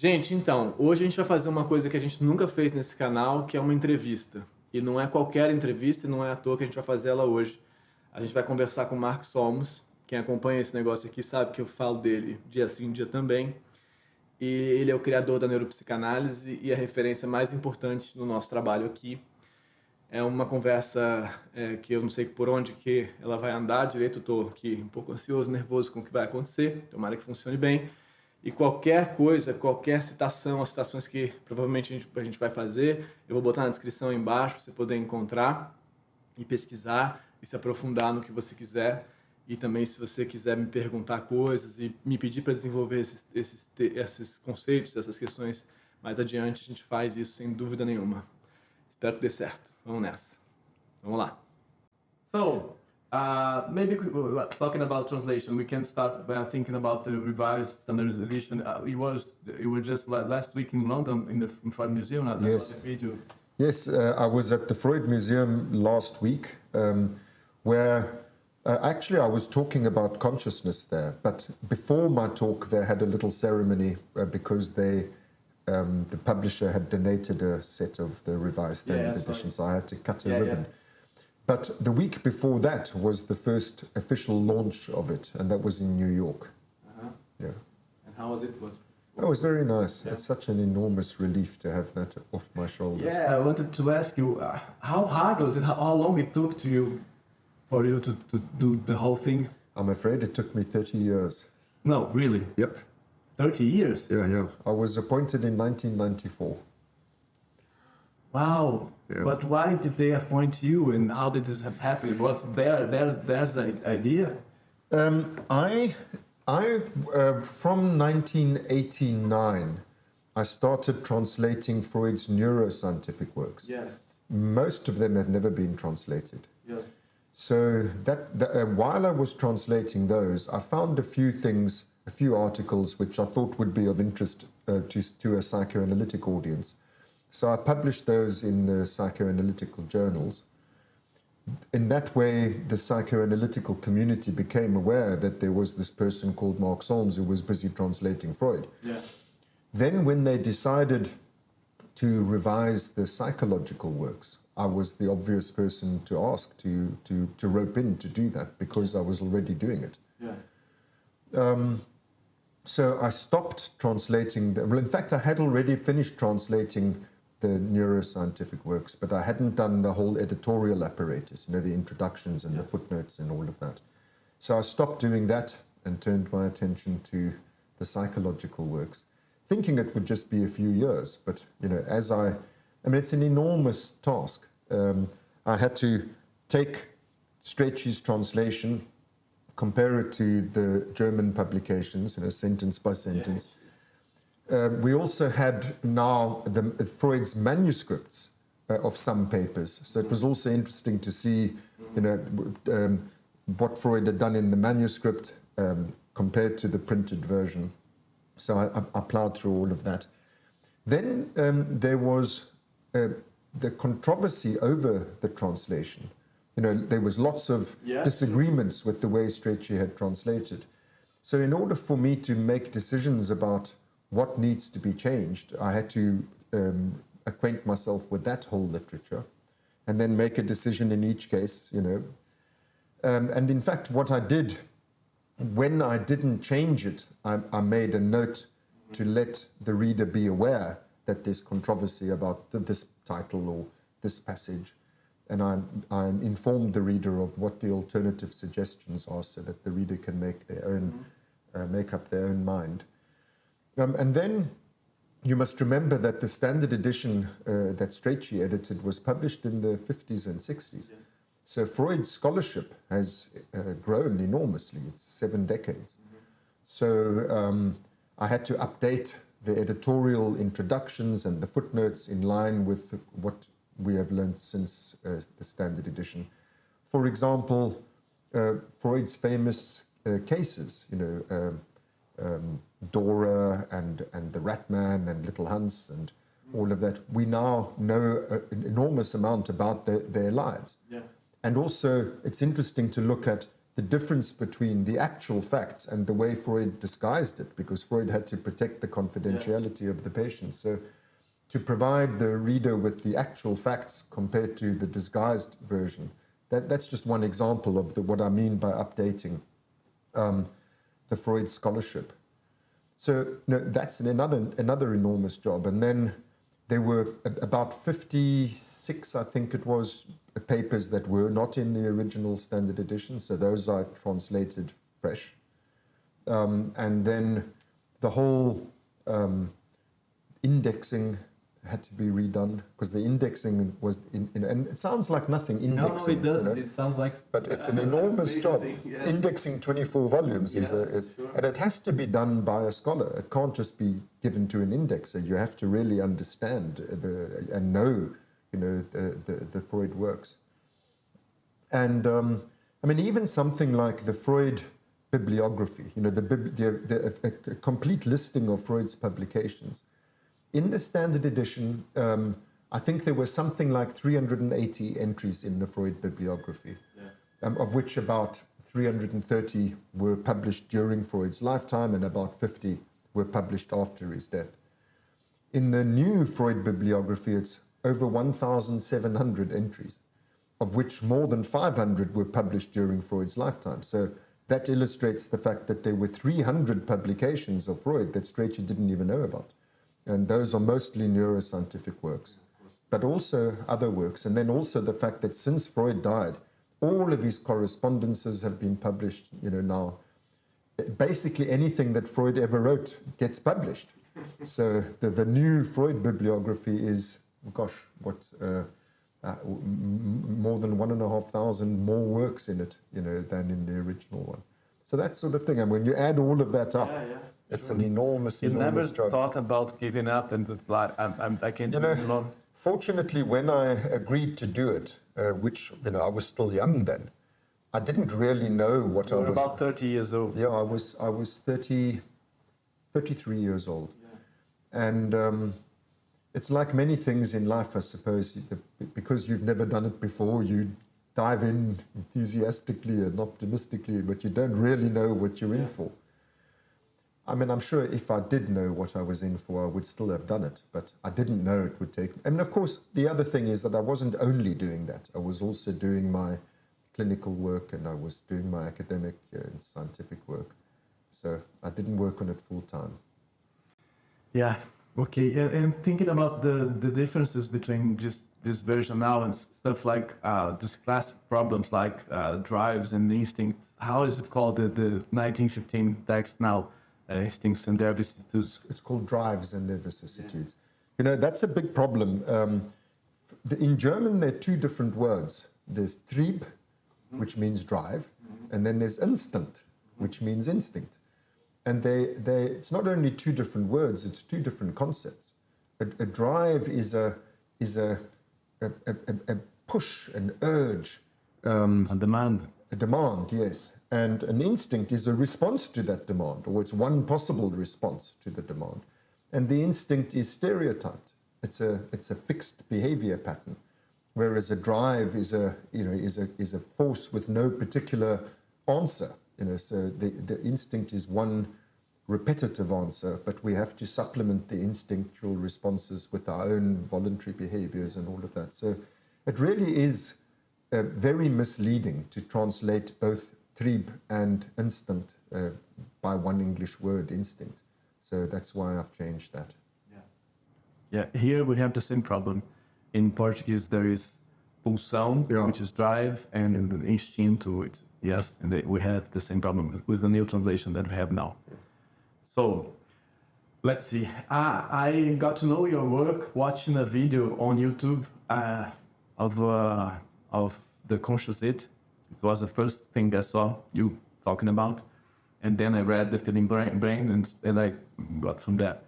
Gente, então, hoje a gente vai fazer uma coisa que a gente nunca fez nesse canal, que é uma entrevista. E não é qualquer entrevista, e não é à toa que a gente vai fazer ela hoje. A gente vai conversar com o Mark Solms. Quem acompanha esse negócio aqui sabe que eu falo dele dia sim, dia também. E ele é o criador da neuropsicanálise e a referência mais importante no nosso trabalho aqui. É uma conversa que eu não sei por onde que ela vai andar direito. Eu estou aqui um pouco ansioso, nervoso com o que vai acontecer. Tomara que funcione bem. E qualquer coisa, qualquer citação, as citações que provavelmente a gente vai fazer, eu vou botar na descrição aí embaixo para você poder encontrar e pesquisar e se aprofundar no que você quiser. E também, se você quiser me perguntar coisas e me pedir para desenvolver esses conceitos, essas questões mais adiante, a gente faz isso sem dúvida nenhuma. Espero que dê certo. Vamos nessa. Vamos lá. So, maybe talking about translation, we can start by thinking about the revised standard edition. You were just last week in London in Freud Museum. Yes. Yes, I was at the Freud Museum last week, where actually I was talking about consciousness there. But before my talk, they had a little ceremony because the publisher had donated a set of the revised standard edition, so I had to cut a ribbon. Yeah. But the week before that was the first official launch of it, and that was in New York. Yeah. And how was it? It was very nice. Yeah. It's such an enormous relief to have that off my shoulders. Yeah, I wanted to ask you, how hard was it? How long it took for you to do the whole thing? I'm afraid it took me 30 years. No, really? Yep. 30 years? Yeah. I was appointed in 1994. Wow. Yeah. But why did they appoint you, and how did this happen? Was there's the idea? I from 1989, I started translating Freud's neuroscientific works. Yes. Most of them have never been translated. Yes. So while I was translating those, I found a few articles which I thought would be of interest to a psychoanalytic audience. So I published those in the psychoanalytical journals. In that way, the psychoanalytical community became aware that there was this person called Mark Solms who was busy translating Freud. Yeah. Then when they decided to revise the psychological works, I was the obvious person to ask to rope in to do that because I was already doing it. Yeah. So I stopped translating. Well, in fact, I had already finished translating the neuroscientific works, but I hadn't done the whole editorial apparatus, the introductions and the footnotes and all of that. So I stopped doing that and turned my attention to the psychological works, thinking it would just be a few years. But, it's an enormous task. I had to take Strachey's translation, compare it to the German publications, sentence by sentence. Yeah. We also had now Freud's manuscripts of some papers. So it was also interesting to see, what Freud had done in the manuscript compared to the printed version. So I plowed through all of that. Then there was the controversy over the translation. There was lots of disagreements with the way Strachey had translated. So in order for me to make decisions about what needs to be changed, I had to acquaint myself with that whole literature and then make a decision in each case, And in fact, what I did, when I didn't change it, I made a note to let the reader be aware that there's controversy about this title or this passage. And I informed the reader of what the alternative suggestions are so that the reader can make their own, make up their own mind. And then you must remember that the standard edition that Strachey edited was published in the 50s and 60s. Yes. So Freud's scholarship has grown enormously. It's 7 decades. So I had to update the editorial introductions and the footnotes in line with what we have learned since the standard edition. For example, Freud's famous cases, Dora and the Ratman and Little Hans and all of that. We now know an enormous amount about their lives. Yeah. And also, it's interesting to look at the difference between the actual facts and the way Freud disguised it, because Freud had to protect the confidentiality of the patient. So to provide the reader with the actual facts compared to the disguised version, that's just one example of what I mean by updating the Freud scholarship. So that's another enormous job. And then there were about 56, I think it was, papers that were not in the original standard edition. So those I translated fresh. And then the whole indexing had to be redone, because the indexing was and it sounds like nothing, indexing. No, it doesn't. It sounds like... But it's an enormous job. Yeah. Indexing 24 volumes sure. And it has to be done by a scholar. It can't just be given to an indexer. You have to really understand and know, the Freud works. And I mean, even something like the Freud bibliography, a complete listing of Freud's publications. In the standard edition, I think there were something like 380 entries in the Freud bibliography, of which about 330 were published during Freud's lifetime and about 50 were published after his death. In the new Freud bibliography, it's over 1,700 entries, of which more than 500 were published during Freud's lifetime. So that illustrates the fact that there were 300 publications of Freud that Strachey didn't even know about. And those are mostly neuroscientific works, but also other works. And then also the fact that since Freud died, all of his correspondences have been published, now. Basically anything that Freud ever wrote gets published. So the new Freud bibliography is, more than 1,500 more works in it, than in the original one. So that sort of thing. And when you add all of that up, it's an enormous job. You never thought about giving up and I can't do it alone? Fortunately, when I agreed to do it, which, I was still young then, I didn't really know what I was... You were about 30 years old. Yeah, I was 33 years old. Yeah. And it's like many things in life, I suppose, because you've never done it before, you dive in enthusiastically and optimistically, but you don't really know what you're in for. I mean, I'm sure if I did know what I was in for, I would still have done it, but I didn't know it would take... And of course, the other thing is that I wasn't only doing that. I was also doing my clinical work and I was doing my academic and scientific work. So I didn't work on it full time. Yeah, okay. And thinking about the differences between just this version now and stuff like this classic problems like drives and instincts, how is it called, the 1915 text now? Instincts and their vicissitudes. It's called drives and their vicissitudes. That's a big problem. In German, there are two different words. There's Trieb, which means drive, and then there's Instinct, which means instinct. And it's not only two different words, it's two different concepts. A drive is a push, an urge. A demand. A demand, yes. And an instinct is a response to that demand, or it's one possible response to the demand. And the instinct is stereotyped. It's a fixed behavior pattern, whereas a drive is a force with no particular answer. So the instinct is one repetitive answer, but we have to supplement the instinctual responses with our own voluntary behaviors and all of that. So it really is very misleading to translate both Trieb and instinct by one English word, instinct. So that's why I've changed that. Yeah, here we have the same problem. In Portuguese, there is pulsão, which is drive, and instinto, yes, and we have the same problem with the new translation that we have now. So, let's see. I got to know your work watching a video on YouTube of the conscious it. It was the first thing I saw you talking about. And then I read The Feeling Brain and I got from that.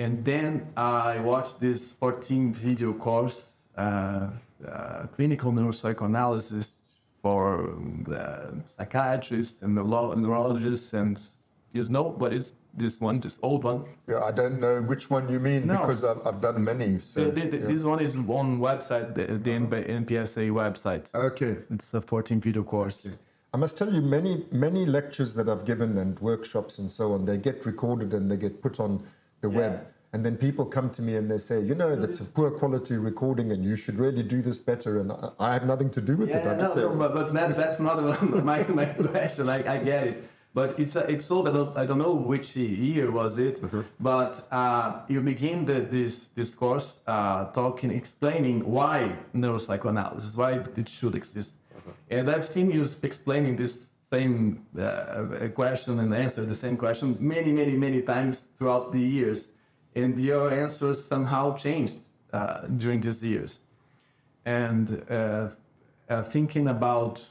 And then I watched this 14 video course, clinical neuropsychoanalysis for psychiatrists and neurologists and what is this one, this old one? Yeah, I don't know which one you mean because I've done many. So, This one is on website, the NPSA website. Okay. It's a 14 video course. Okay. I must tell you, many lectures that I've given and workshops and so on, they get recorded and they get put on the web. And then people come to me and they say, you know, that's a poor quality recording and you should really do this better. And I have nothing to do with it. I just say, but that's not my question. I get it. But it's so that I don't know which year was it, but you begin this course explaining why neuropsychoanalysis, why it should exist. And I've seen you explaining this same question and answer the same question many times throughout the years. And your answers somehow changed during these years. And thinking about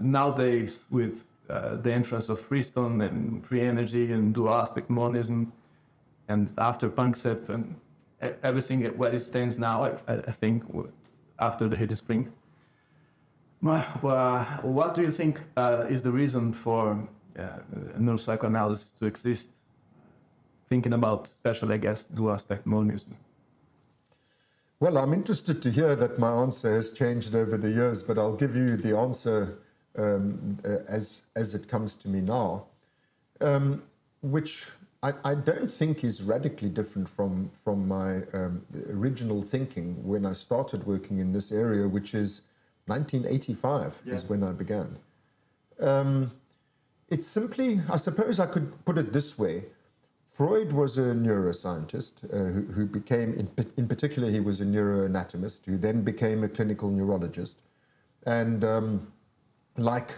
nowadays with the entrance of Friston and free energy and dual aspect monism, and after Panksepp and everything where it stands now, I think, after the Hidden Spring. What do you think is the reason for neuropsychoanalysis to exist? Thinking about, especially, I guess, dual aspect monism. Well, I'm interested to hear that my answer has changed over the years, but I'll give you the answer as it comes to me now, which I don't think is radically different from my original thinking when I started working in this area, which is 1985 is when I began. It's simply, I suppose I could put it this way. Freud was a neuroscientist who became, in particular, he was a neuroanatomist who then became a clinical neurologist. And like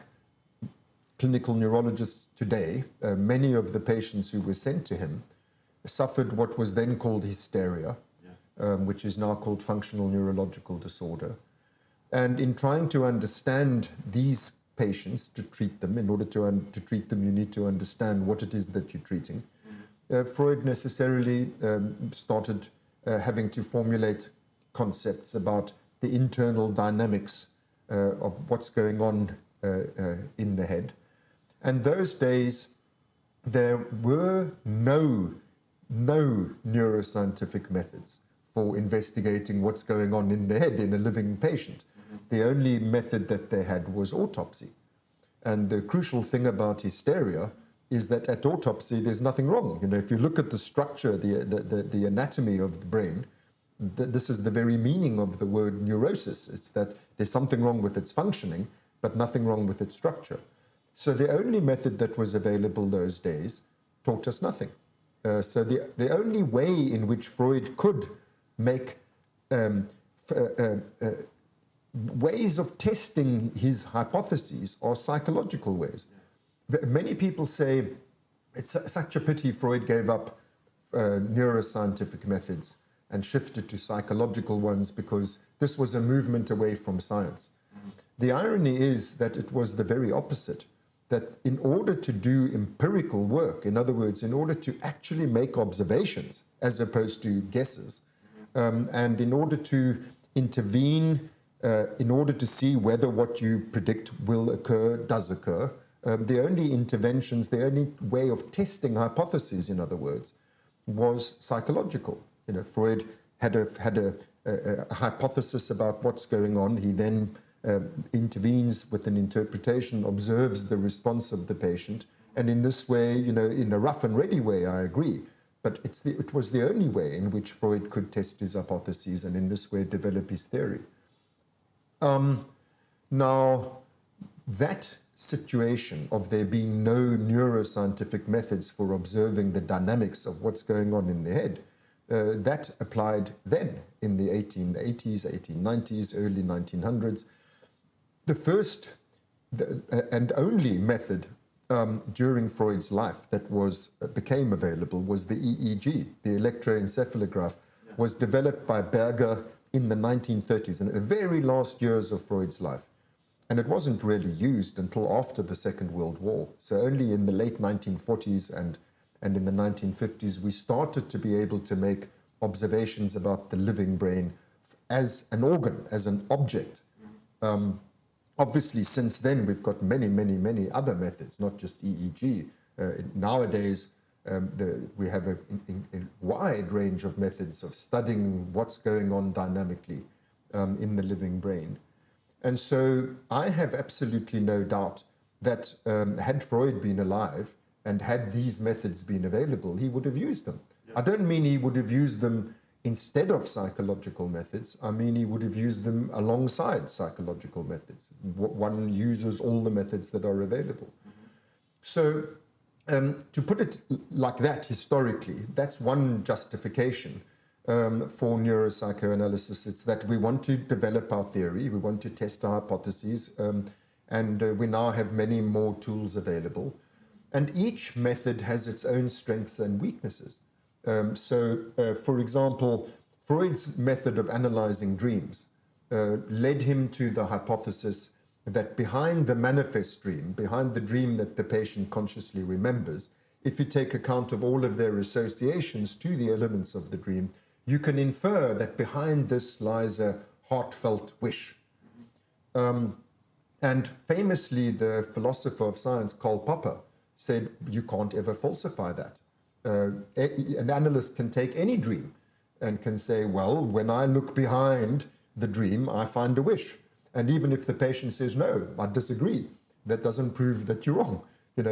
clinical neurologists today, many of the patients who were sent to him suffered what was then called hysteria, which is now called functional neurological disorder. And in trying to understand these patients, to treat them, in order to treat them, you need to understand what it is that you're treating. Freud necessarily started having to formulate concepts about the internal dynamics of what's going on in the head. And those days, there were no neuroscientific methods for investigating what's going on in the head in a living patient. The only method that they had was autopsy. And the crucial thing about hysteria is that at autopsy, there's nothing wrong. You know, if you look at the structure, the anatomy of the brain, this is the very meaning of the word neurosis. It's that there's something wrong with its functioning, but nothing wrong with its structure. So the only method that was available those days taught us nothing. So the only way in which Freud could make ways of testing his hypotheses are psychological ways. Many people say it's such a pity Freud gave up neuroscientific methods and shifted to psychological ones because this was a movement away from science. The irony is that it was the very opposite, that in order to do empirical work, in other words, in order to actually make observations as opposed to guesses, and in order to intervene, in order to see whether what you predict will occur, does occur, the only interventions, the only way of testing hypotheses, in other words, was psychological. You know, Freud had a hypothesis about what's going on. He then intervenes with an interpretation, observes the response of the patient, and in this way, you know, in a rough and ready way, I agree, but it was the only way in which Freud could test his hypotheses and in this way develop his theory. Now, that situation of there being no neuroscientific methods for observing the dynamics of what's going on in the head, that applied then in the 1880s, 1890s, early 1900s. The first and only method during Freud's life that became available was the EEG, the electroencephalograph, was developed by Berger in the 1930s, in the very last years of Freud's life. And it wasn't really used until after the Second World War. So only in the late 1940s and in the 1950s, we started to be able to make observations about the living brain as an organ, as an object. Obviously, since then, we've got many other methods, not just EEG. Nowadays, we have a wide range of methods of studying what's going on dynamically in the living brain. And so I have absolutely no doubt that had Freud been alive and had these methods been available, he would have used them. I don't mean he would have used them instead of psychological methods. I mean he would have used them alongside psychological methods. One uses all the methods that are available. So to put it like that historically, that's one justification for neuropsychoanalysis. It's that we want to develop our theory, we want to test our hypotheses, and we now have many more tools available. And each method has its own strengths and weaknesses. For example, Freud's method of analyzing dreams led him to the hypothesis that behind the manifest dream, behind the dream that the patient consciously remembers, if you take account of all of their associations to the elements of the dream, you can infer that behind this lies a heartfelt wish. And famously, the philosopher of science, Karl Popper, said, you can't ever falsify that. An analyst can take any dream and can say, well, when I look behind the dream, I find a wish. And even if the patient says, no, I disagree, that doesn't prove that you're wrong.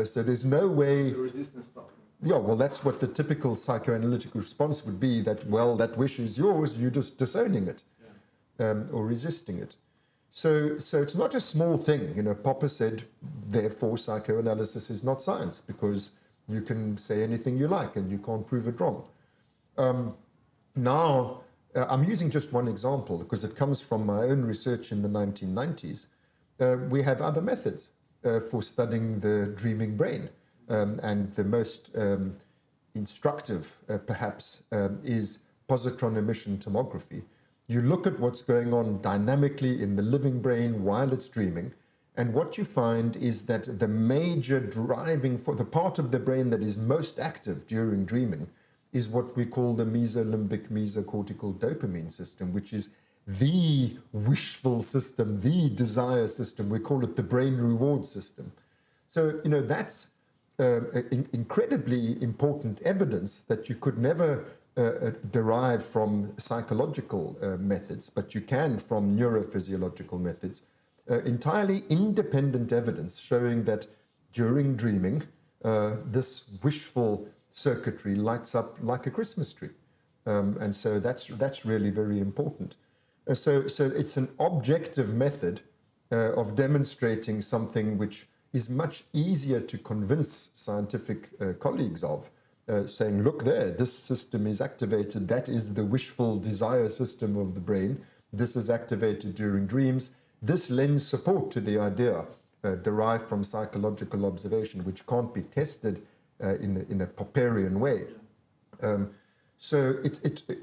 So there's no way... The resistance stopping. Yeah, well, that's what the typical psychoanalytic response would be, that, well, that wish is yours, you're just disowning it, or resisting it. So it's not a small thing. Popper said, therefore, psychoanalysis is not science, because you can say anything you like and you can't prove it wrong. Now, I'm using just one example because it comes from my own research in the 1990s. We have other methods for studying the dreaming brain. And the most instructive, perhaps, is positron emission tomography. You look at what's going on dynamically in the living brain while it's dreaming, and what you find is that the major driving for the part of the brain that is most active during dreaming is what we call the mesolimbic mesocortical dopamine system, which is the wishful system, the desire system. We call it the brain reward system. So, that's incredibly important evidence that you could never derive from psychological methods, but you can from neurophysiological methods. Entirely independent evidence showing that during dreaming, this wishful circuitry lights up like a Christmas tree. And so that's really very important. So it's an objective method of demonstrating something which is much easier to convince scientific colleagues of, saying, look there, this system is activated, that is the wishful desire system of the brain, this is activated during dreams. This lends support to the idea derived from psychological observation, which can't be tested in a Popperian way. So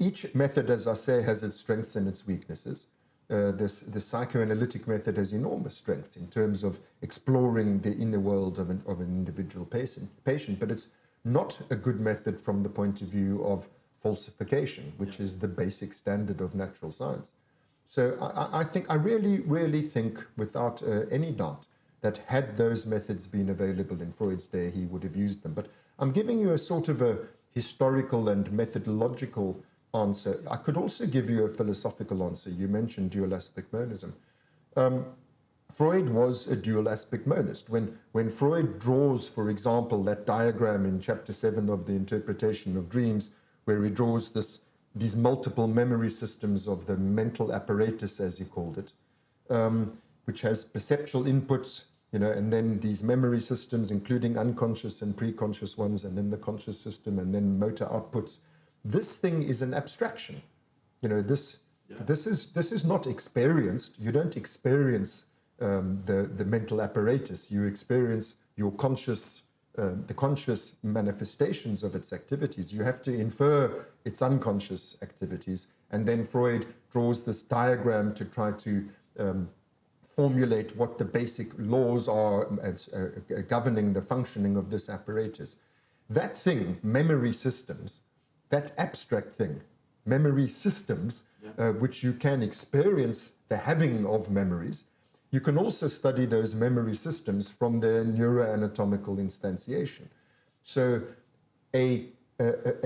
each method, as I say, has its strengths and its weaknesses. The psychoanalytic method has enormous strengths in terms of exploring the inner world of an individual patient, but it's not a good method from the point of view of falsification, which is the basic standard of natural science. So I really think, without any doubt, that had those methods been available in Freud's day, he would have used them. But I'm giving you a sort of a historical and methodological answer. I could also give you a philosophical answer. You mentioned dual aspect monism. Freud was a dual aspect monist. When Freud draws, for example, that diagram in chapter 7 of the Interpretation of Dreams, where he draws these multiple memory systems of the mental apparatus, as he called it, which has perceptual inputs, and then these memory systems, including unconscious and preconscious ones, and then the conscious system, and then motor outputs. This thing is an abstraction. This is not experienced. You don't experience the mental apparatus. You experience your conscious, the conscious manifestations of its activities. You have to infer its unconscious activities. And then Freud draws this diagram to try to formulate what the basic laws are governing the functioning of this apparatus. That thing, memory systems, that abstract thing, memory systems, which you can experience the having of memories, you can also study those memory systems from their neuroanatomical instantiation. So a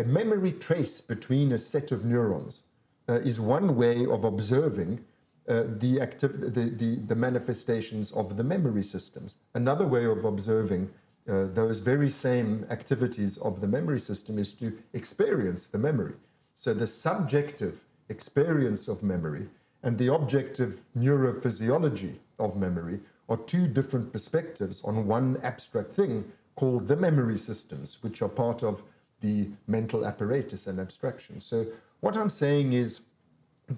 memory trace between a set of neurons is one way of observing the manifestations of the memory systems. Another way of observing those very same activities of the memory system is to experience the memory. So the subjective experience of memory and the objective neurophysiology of memory are two different perspectives on one abstract thing called the memory systems, which are part of the mental apparatus and abstraction. So what I'm saying is,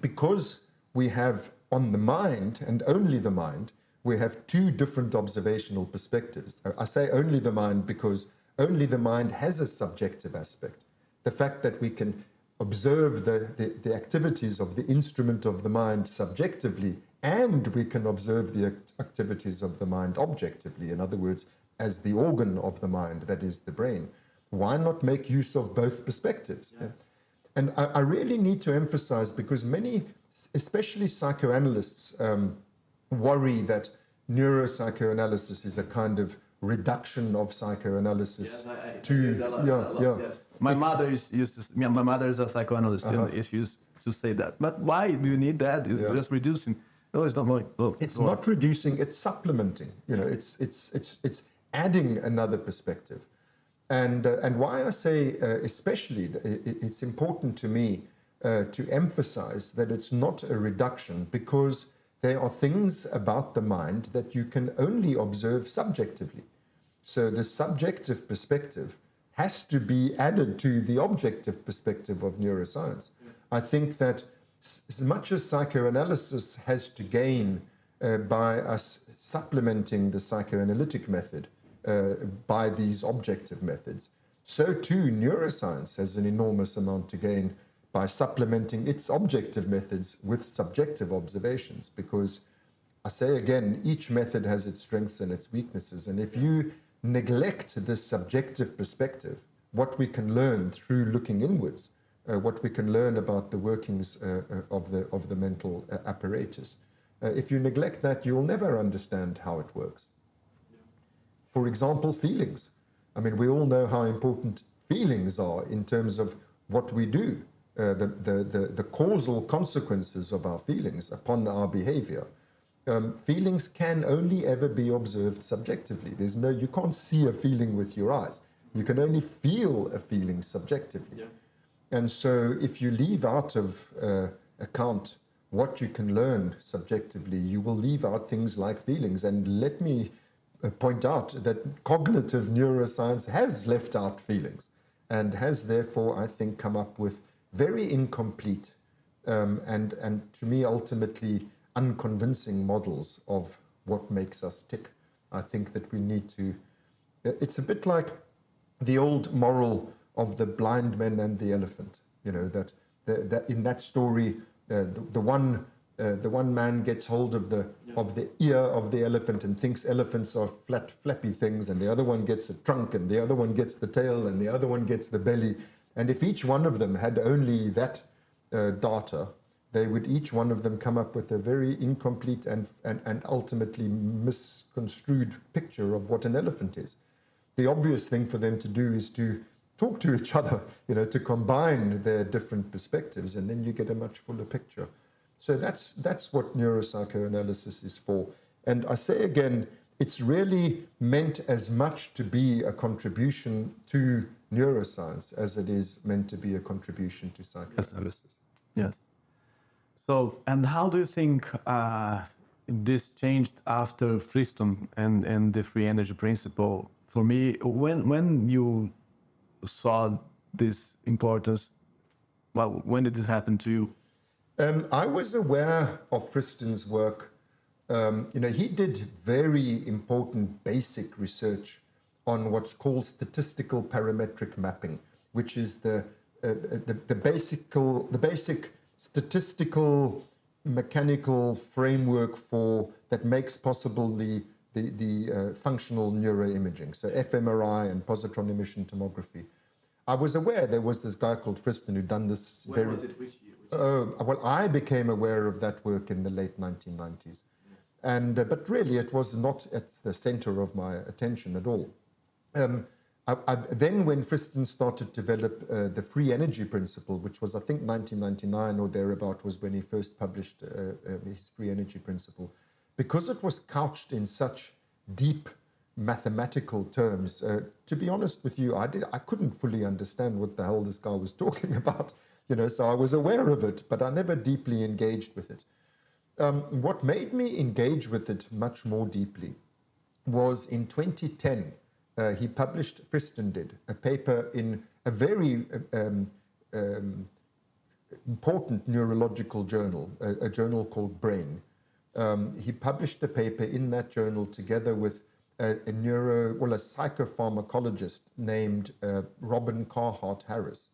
because we have on the mind, and only the mind, we have two different observational perspectives. I say only the mind because only the mind has a subjective aspect. The fact that we can observe the activities of the instrument of the mind subjectively, and we can observe the activities of the mind objectively, in other words, as the organ of the mind, that is the brain. Why not make use of both perspectives? Yeah. And I really need to emphasize, because many, especially psychoanalysts, worry that neuropsychoanalysis is a kind of reduction of psychoanalysis Yes. My mother is a psychoanalyst, and she used to say that. But why do you need that? It's just reducing. No, it's not like. Oh, it's not reducing. It's supplementing. You know, it's adding another perspective. And why I say especially it's important to me to emphasize that it's not a reduction, because there are things about the mind that you can only observe subjectively. So the subjective perspective has to be added to the objective perspective of neuroscience. I think that as much as psychoanalysis has to gain by us supplementing the psychoanalytic method by these objective methods, so too neuroscience has an enormous amount to gain by supplementing its objective methods with subjective observations. Because I say again, each method has its strengths and its weaknesses, and if you neglect this subjective perspective, what we can learn through looking inwards, what we can learn about the workings of the mental apparatus, if you neglect that, you'll never understand how it works. For example, feelings. I mean, we all know how important feelings are in terms of what we do, the causal consequences of our feelings upon our behavior. Feelings can only ever be observed subjectively. You can't see a feeling with your eyes. You can only feel a feeling subjectively. Yeah. And so if you leave out of account what you can learn subjectively, you will leave out things like feelings. And let me point out that cognitive neuroscience has left out feelings, and has therefore, I think, come up with very incomplete and to me ultimately unconvincing models of what makes us tick. I think that we need to, it's a bit like the old moral of the blind man and the elephant, you know, that in that story, the one man gets hold of the ear of the elephant and thinks elephants are flat, flappy things, and the other one gets a trunk, and the other one gets the tail, and the other one gets the belly. And if each one of them had only that data, they would each one of them come up with a very incomplete and ultimately misconstrued picture of what an elephant is. The obvious thing for them to do is to talk to each other, you know, to combine their different perspectives, and then you get a much fuller picture. So that's what neuropsychoanalysis is for. And I say again, it's really meant as much to be a contribution to neuroscience as it is meant to be a contribution to psychoanalysis. Yes. So, and how do you think this changed after Friston and the free energy principle? For me, when you saw this importance, well, when did this happen to you? I was aware of Friston's work. You know, he did very important basic research on what's called statistical parametric mapping, which is the basic statistical mechanical framework that makes possible the functional neuroimaging, so fMRI and positron emission tomography. I was aware there was this guy called Friston who'd done this. When was it? Which year? Well, I became aware of that work in the late 1990s, but really it was not at the center of my attention at all. Then when Friston started to develop the free energy principle, which was, I think, 1999 or thereabout was when he first published his free energy principle, because it was couched in such deep mathematical terms, to be honest with you, I couldn't fully understand what the hell this guy was talking about, so I was aware of it, but I never deeply engaged with it. What made me engage with it much more deeply was in 2010, he published, Friston did, a paper in a very important neurological journal, a journal called Brain. He published a paper in that journal together with a psychopharmacologist named Robin Carhart Harris.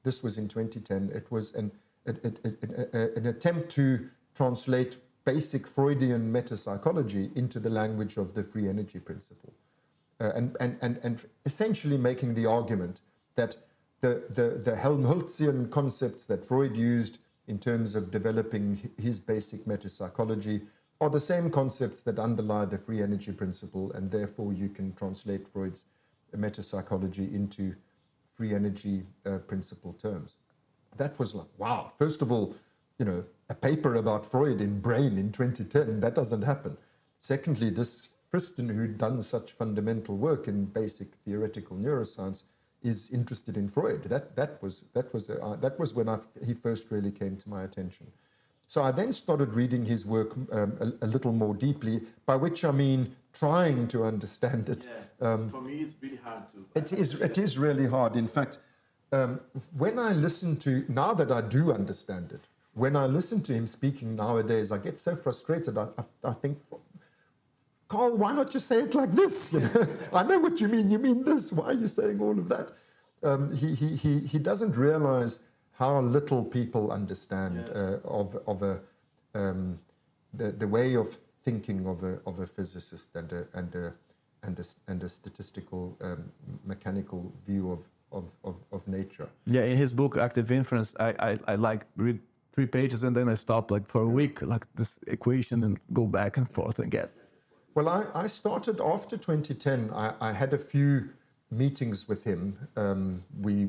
This was in 2010. It was an attempt to translate basic Freudian metapsychology into the language of the free energy principle. And essentially making the argument that the Helmholtzian concepts that Freud used in terms of developing his basic metapsychology are the same concepts that underlie the free energy principle, and therefore you can translate Freud's metapsychology into free energy principle terms. That was like, wow, first of all, a paper about Freud in Brain in 2010, that doesn't happen. Secondly, this Friston, who'd done such fundamental work in basic theoretical neuroscience, is interested in Freud. That was when he first really came to my attention. So I then started reading his work a little more deeply, by which I mean trying to understand it. Yeah. For me, it's really hard to. It is really hard. In fact, when I listen to, now that I do understand it, when I listen to him speaking nowadays, I get so frustrated. I think, Carl, why not just say it like this? I know what you mean. You mean this. Why are you saying all of that? He doesn't realize how little people understand the way of thinking of a physicist and a statistical mechanical view of nature. Yeah, in his book Active Inference, I read 3 pages and then I stop for a week, this equation, and go back and forth again. Well, I started after 2010. I had a few meetings with him. We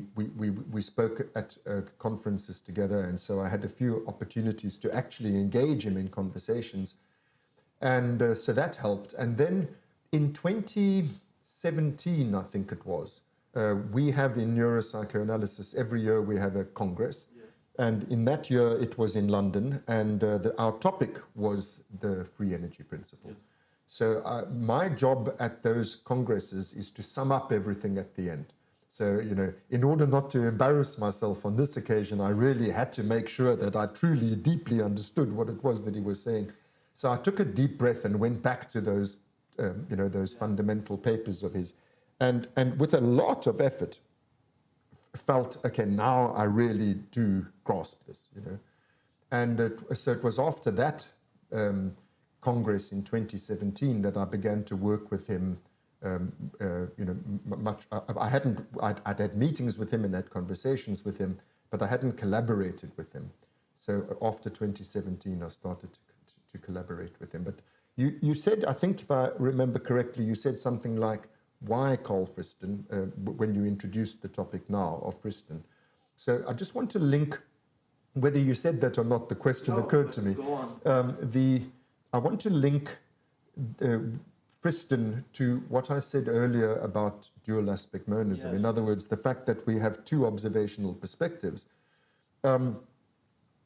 spoke at conferences together, and so I had a few opportunities to actually engage him in conversations, and so that helped. And then in 2017, I think it was, we have in neuropsychoanalysis every year we have a congress. And in that year, it was in London, and our topic was the free energy principle. Yes. So my job at those congresses is to sum up everything at the end. So, in order not to embarrass myself on this occasion, I really had to make sure that I truly, deeply understood what it was that he was saying. So I took a deep breath and went back to those, those fundamental papers of his, and with a lot of effort, felt, okay, now I really do grasp this, And so it was after that Congress in 2017 that I began to work with him. I'd had meetings with him and had conversations with him, but I hadn't collaborated with him. So after 2017, I started to collaborate with him. But you said, I think if I remember correctly, you said something like, why Carl Friston, when you introduced the topic now of Friston. So I just want to link, whether you said that or not, the question occurred to me. Go on. I want to link Friston to what I said earlier about dual aspect monism. Yes. In other words, the fact that we have 2 observational perspectives.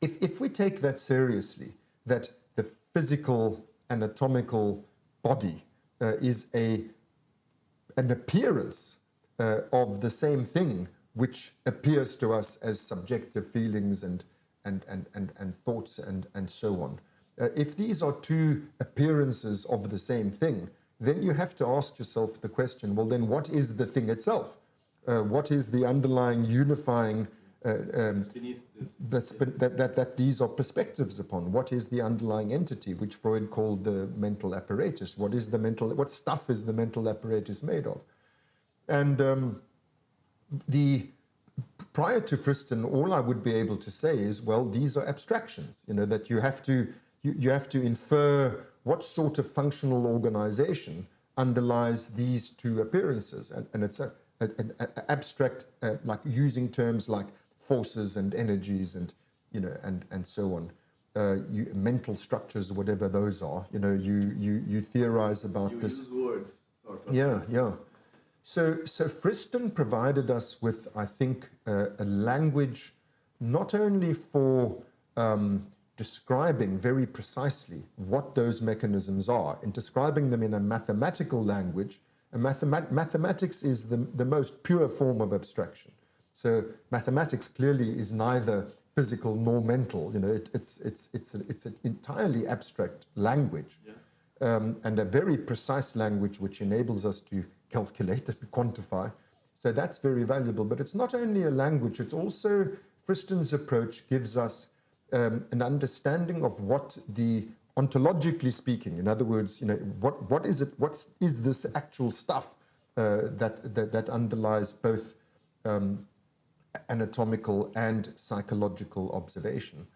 If we take that seriously, that the physical anatomical body is an appearance of the same thing, which appears to us as subjective feelings and thoughts and so on. If these are 2 appearances of the same thing, then you have to ask yourself the question, well, then what is the thing itself? What is the underlying unifying that these are perspectives upon? What is the underlying entity, which Freud called the mental apparatus? What stuff is the mental apparatus made of? And prior to Friston, all I would be able to say is, well, these are abstractions, that you have to infer what sort of functional organization underlies these 2 appearances. And it's an abstract, like using terms like forces and energies and, and so on. Mental structures, whatever those are, you theorize about this. You use words, sort of. Yeah. So Friston provided us with, I think, a language not only for describing very precisely what those mechanisms are, and describing them in a mathematical language. And mathematics is the most pure form of abstraction. So mathematics clearly is neither physical nor mental. It's an entirely abstract language, and a very precise language which enables us to calculate and quantify. So that's very valuable. But it's not only a language, it's also, Friston's approach gives us an understanding of what the, ontologically speaking, in other words, what is it, what is this actual stuff that underlies both anatomical and psychological observation.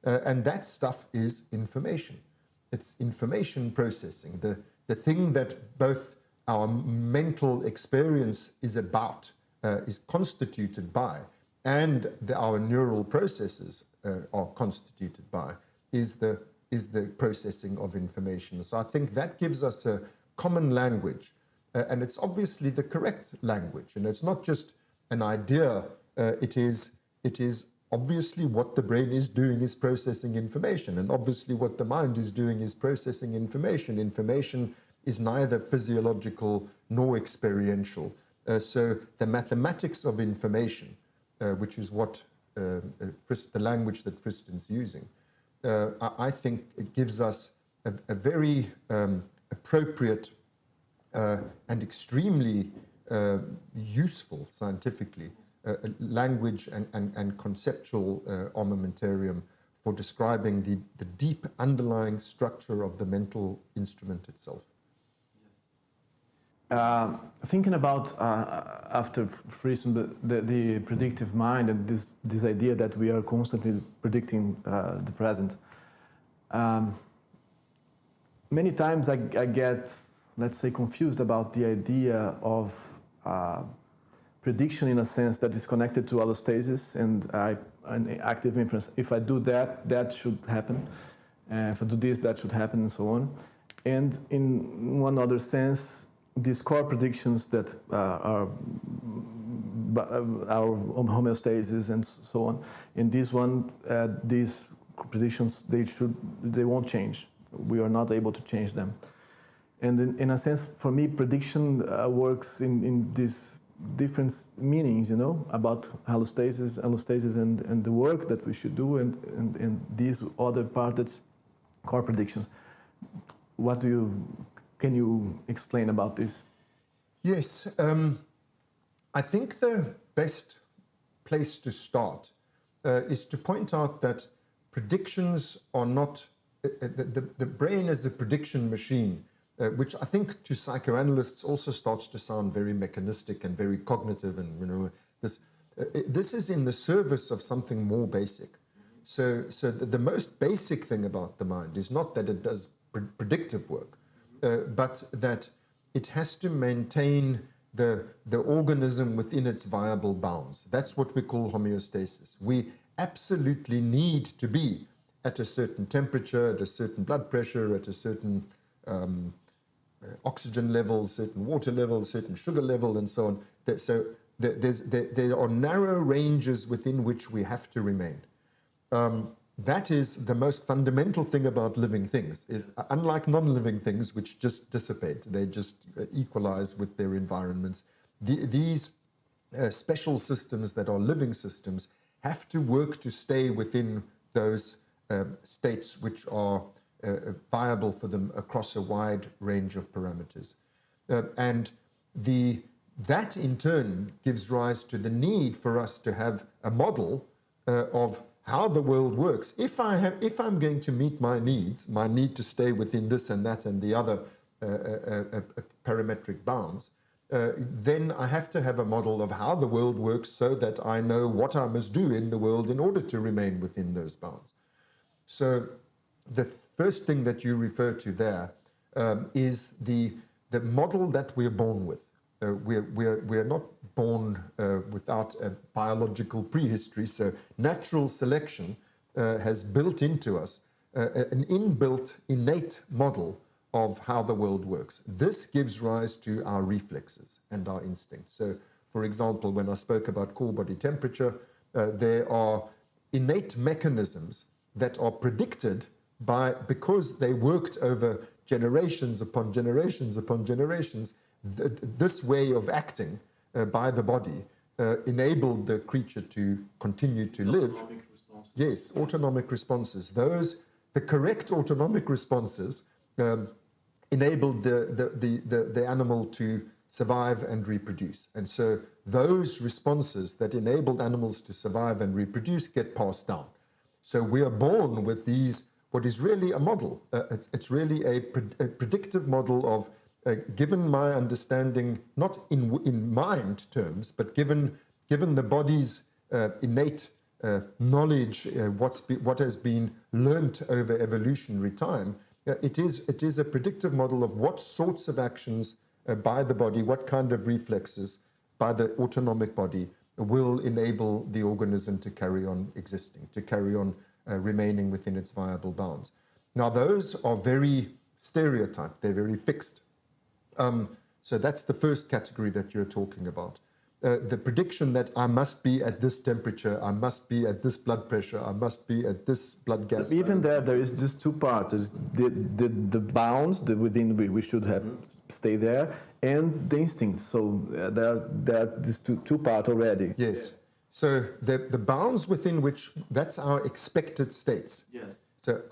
And that stuff is information. It's information processing, the thing that both our mental experience is about, is constituted by, and our neural processes are constituted by, is the processing of information. So I think that gives us a common language, and it's obviously the correct language, and it's not just an idea. It is obviously what the brain is doing is processing information, and obviously what the mind is doing is processing information. Information is neither physiological nor experiential. So the mathematics of information, which is what the language that Friston's using, I think it gives us a very appropriate and extremely useful scientifically language and conceptual armamentarium for describing the deep underlying structure of the mental instrument itself. Thinking about after Friston, the predictive mind and this idea that we are constantly predicting the present. Many times I get, let's say, confused about the idea of prediction in a sense that is connected to allostasis and active inference. If I do that, that should happen. If I do this, that should happen, and so on. And in one other sense, these core predictions that are our homeostasis and so on. In this one, these predictions, they won't change. We are not able to change them. And in a sense, for me, prediction works in these different meanings, about allostasis and the work that we should do, and this other part that's core predictions. Can you explain about this? Yes, I think the best place to start is to point out that predictions are not, the brain is a prediction machine, which I think to psychoanalysts also starts to sound very mechanistic and very cognitive, and this is in the service of something more basic. So the most basic thing about the mind is not that it does predictive work, but that it has to maintain the organism within its viable bounds. That's what we call homeostasis. We absolutely need to be at a certain temperature, at a certain blood pressure, at a certain oxygen level, certain water level, certain sugar level, and so on. So there are narrow ranges within which we have to remain. That is the most fundamental thing about living things, is unlike non-living things which just dissipate, they just equalize with their environments. These special systems that are living systems have to work to stay within those states which are viable for them across a wide range of parameters. And that in turn gives rise to the need for us to have a model of how the world works. If I'm going to meet my needs, my need to stay within this and that and the other parametric bounds, then I have to have a model of how the world works so that I know what I must do in the world in order to remain within those bounds. So the first thing that you refer to there is the model that we're born with. we're not born without a biological prehistory, so natural selection has built into us an inbuilt, innate model of how the world works. This gives rise to our reflexes and our instincts. So, for example, when I spoke about core body temperature, there are innate mechanisms that are predicted because they worked over generations upon generations upon generations. This way of acting by the body enabled the creature to continue to live. Autonomic responses. Yes, autonomic responses. The correct autonomic responses enabled the animal to survive and reproduce. And so those responses that enabled animals to survive and reproduce get passed down. So we are born with these, what is really a model. It's really a predictive model of, given my understanding, not in mind terms, but given the body's innate knowledge, what has been learnt over evolutionary time, it is a predictive model of what sorts of actions by the body, what kind of reflexes by the autonomic body will enable the organism to carry on existing, to carry on remaining within its viable bounds. Now, those are very stereotyped, they're very fixed. So that's the first category that you're talking about. The prediction that I must be at this temperature, I must be at this blood pressure, I must be at this blood gas. Even there is just two parts. There's the bounds within we should have stay there, and the instincts. So there are these two parts already. Yes. So the bounds within which, that's our expected states. Yes. So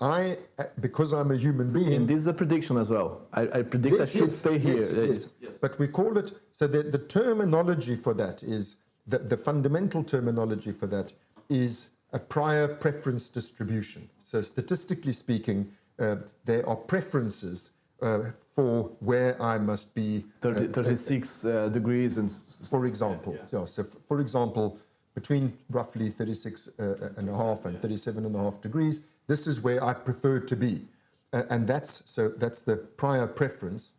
because I'm a human being... And this is a prediction as well. I predict I should stay here. Yes. But we call it... So the terminology for that is... The fundamental terminology for that is a prior preference distribution. So statistically speaking, there are preferences for where I must be... 36 degrees and... For example. Yeah. So for example, between roughly 36 and a half and 37 and a half degrees, this is where I prefer to be. And that's the prior preference,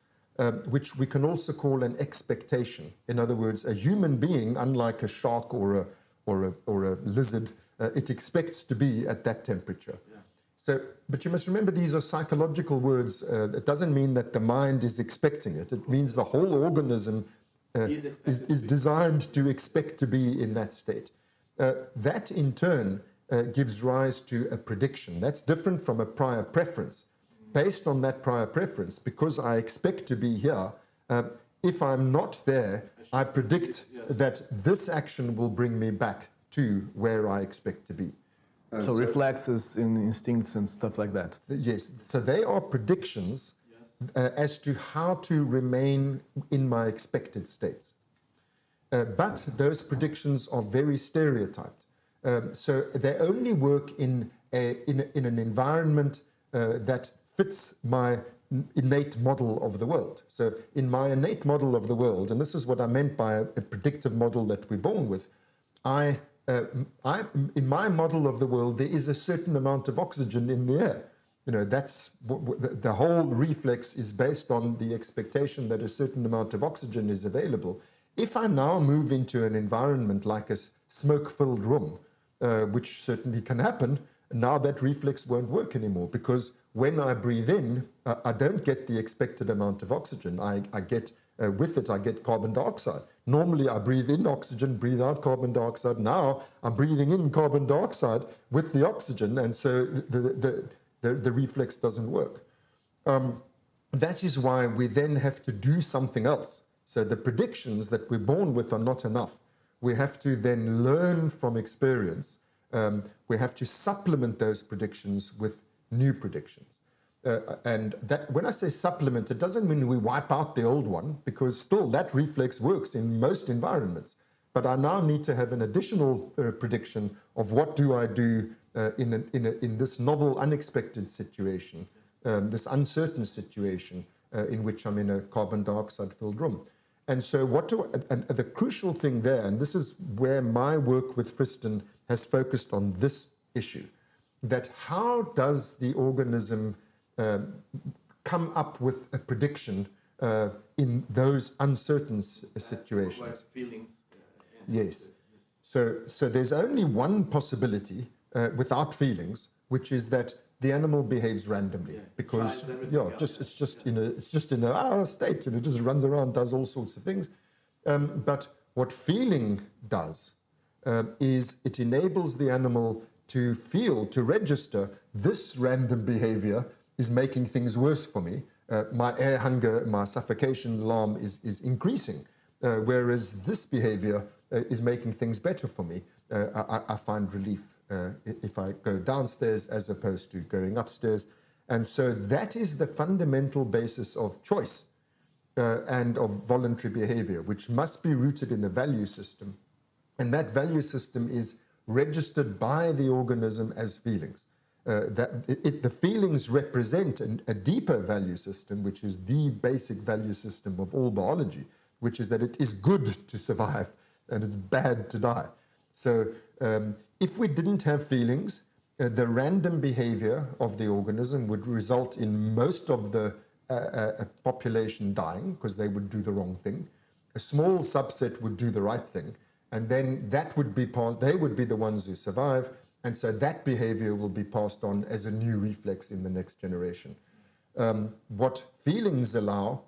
which we can also call an expectation. In other words, a human being, unlike a shark or a lizard, it expects to be at that temperature. Yeah. So, but you must remember, these are psychological words. It doesn't mean that the mind is expecting it. It means the whole organism is designed to expect to be in that state. That, in turn, gives rise to a prediction. That's different from a prior preference. Based on that prior preference, because I expect to be here, if I'm not there, I predict that this action will bring me back to where I expect to be. So reflexes in instincts and stuff like that. Yes, so they are predictions as to how to remain in my expected states. But those predictions are very stereotyped. So they only work in an environment that fits my innate model of the world. So in my innate model of the world, and this is what I meant by a predictive model that we're born with, in my model of the world, there is a certain amount of oxygen in the air. You know, that's the whole reflex is based on the expectation that a certain amount of oxygen is available. If I now move into an environment like a smoke-filled room, which certainly can happen, now that reflex won't work anymore, because when I breathe in, I don't get the expected amount of oxygen. I get, with it, I get carbon dioxide. Normally, I breathe in oxygen, breathe out carbon dioxide. Now, I'm breathing in carbon dioxide with the oxygen, and so the reflex doesn't work. That is why we then have to do something else. So the predictions that we're born with are not enough. We have to then learn from experience. We have to supplement those predictions with new predictions. And that, when I say supplement, it doesn't mean we wipe out the old one, because still that reflex works in most environments. But I now need to have an additional prediction of what do I do in this novel, unexpected situation, this uncertain situation in which I'm in a carbon dioxide-filled room. And so and the crucial thing there, and this is where my work with Friston has focused on this issue, that how does the organism come up with a prediction in those uncertain situations. Feelings. Yes. So there's only one possibility without feelings, which is that the animal behaves randomly, because it's just in a state, and it just runs around, does all sorts of things. But what feeling does is it enables the animal to feel, to register, this random behavior is making things worse for me. My air hunger, my suffocation alarm is increasing, whereas this behavior is making things better for me. I find relief if I go downstairs as opposed to going upstairs. And so that is the fundamental basis of choice and of voluntary behavior, which must be rooted in a value system. And that value system is registered by the organism as feelings. The feelings represent a deeper value system, which is the basic value system of all biology, which is that it is good to survive and it's bad to die. So if we didn't have feelings, the random behavior of the organism would result in most of the population dying because they would do the wrong thing. A small subset would do the right thing, and then that would be they would be the ones who survive, and so that behavior will be passed on as a new reflex in the next generation. What feelings allow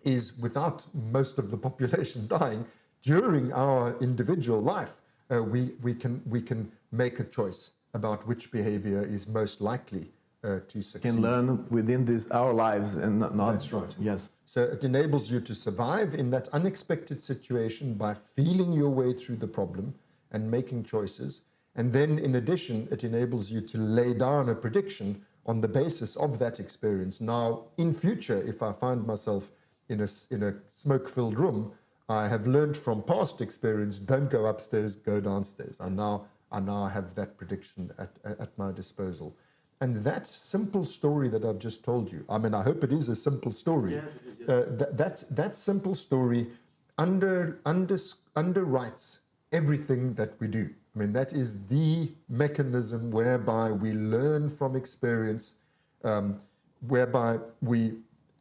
is, without most of the population dying, during our individual life, we can make a choice about which behavior is most likely to succeed. Can learn within our lives and not. That's right. Yes. So it enables you to survive in that unexpected situation by feeling your way through the problem and making choices. And then, in addition, it enables you to lay down a prediction on the basis of that experience. Now, in future, if I find myself in a smoke-filled room, I have learned from past experience, don't go upstairs, go downstairs. I now have that prediction at my disposal. And that simple story that I've just told you, I mean, I hope it is a simple story. Yes, it is. That simple story underwrites everything that we do. I mean, that is the mechanism whereby we learn from experience, whereby we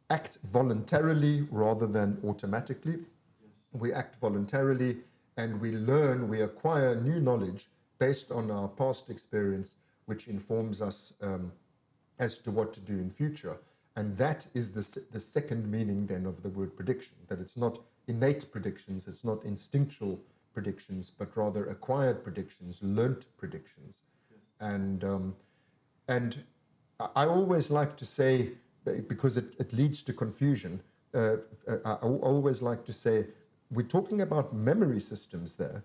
act voluntarily rather than automatically. Yes. We act voluntarily, and we learn, we acquire new knowledge based on our past experience, which informs us as to what to do in future. And that is the second meaning then of the word prediction, that it's not innate predictions, it's not instinctual predictions, but rather acquired predictions, learnt predictions. Yes. And I always like to say, because it leads to confusion, I always like to say, we're talking about memory systems there,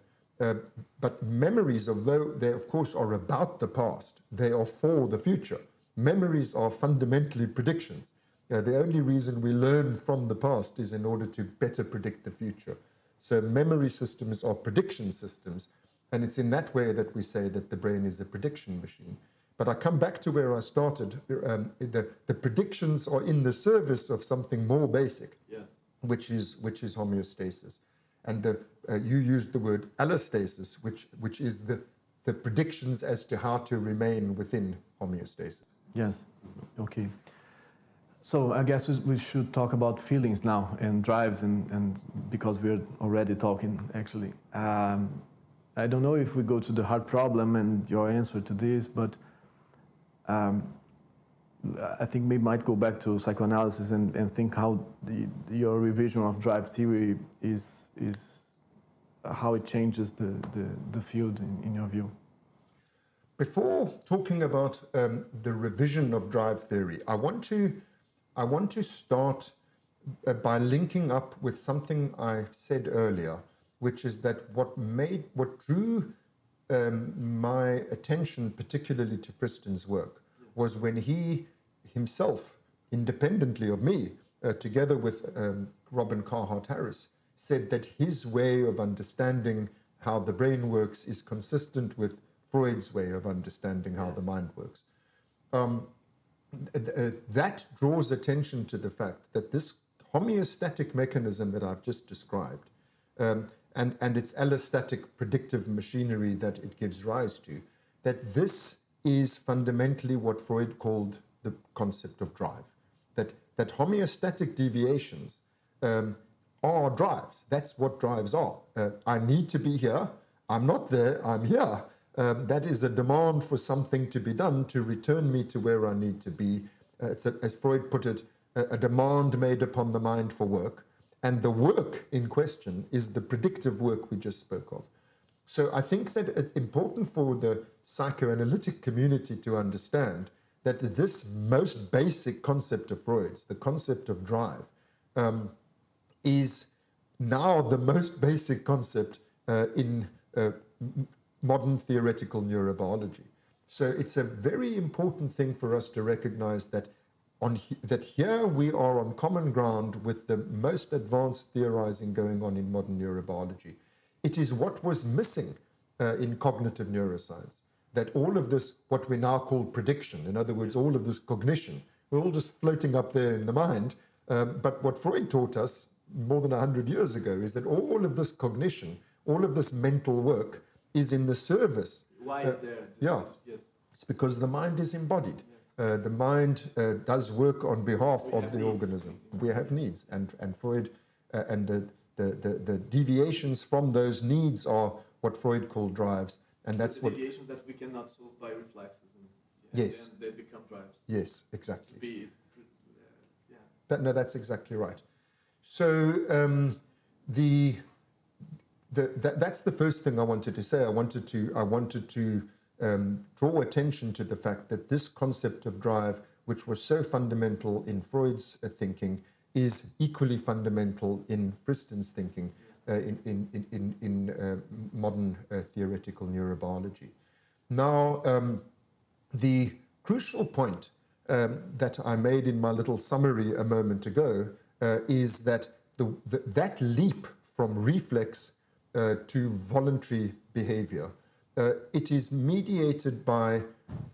but memories, although they of course are about the past, they are for the future. Memories are fundamentally predictions. The only reason we learn from the past is in order to better predict the future. So memory systems are prediction systems, and it's in that way that we say that the brain is a prediction machine. But I come back to where I started. The predictions are in the service of something more basic, yes, which is homeostasis. And you used the word allostasis, which is the predictions as to how to remain within homeostasis. Yes. Okay. So I guess we should talk about feelings now and drives, and because we're already talking, actually. I don't know if we go to the hard problem and your answer to this, but I think we might go back to psychoanalysis and think how your revision of drive theory is how it changes the field in your view. Before talking about the revision of drive theory, I want to start by linking up with something I said earlier, which is that what drew my attention particularly to Friston's work was when he himself, independently of me, together with Robin Carhart Harris, said that his way of understanding how the brain works is consistent with Freud's way of understanding how the mind works. That draws attention to the fact that this homeostatic mechanism that I've just described, and its allostatic predictive machinery that it gives rise to, that this is fundamentally what Freud called the concept of drive. That that homeostatic deviations are drives. That's what drives are. I need to be here. I'm not there. I'm here. That is a demand for something to be done to return me to where I need to be. It's as Freud put it, a demand made upon the mind for work. And the work in question is the predictive work we just spoke of. So I think that it's important for the psychoanalytic community to understand that this most basic concept of Freud's, the concept of drive, is now the most basic concept in modern theoretical neurobiology. So it's a very important thing for us to recognize that that here we are on common ground with the most advanced theorizing going on in modern neurobiology. It is what was missing in cognitive neuroscience, that all of this, what we now call prediction, in other words, all of this cognition, we're all just floating up there in the mind. But what Freud taught us more than 100 years ago is that all of this cognition, all of this mental work is in the service. Why is there? Yeah, yes. It's because the mind is embodied. The mind does work on behalf of the organism. We have needs, and Freud and the deviations from those needs are what Freud called drives, and that's what deviations that we cannot solve by reflexes. Yes, they become drives. Yes, exactly. Yeah. No, that's exactly right. So that's the first thing I wanted to say. I wanted to draw attention to the fact that this concept of drive, which was so fundamental in Freud's thinking, is equally fundamental in Friston's thinking in modern theoretical neurobiology. Now, the crucial point that I made in my little summary a moment ago is that that leap from reflex to voluntary behavior, it is mediated by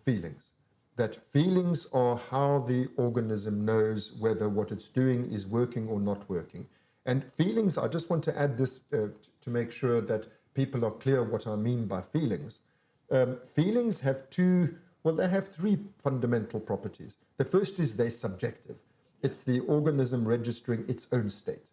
feelings. That feelings are how the organism knows whether what it's doing is working or not working. And feelings, I just want to add this to make sure that people are clear what I mean by feelings. Feelings have they have three fundamental properties. The first is they're subjective. It's the organism registering its own state.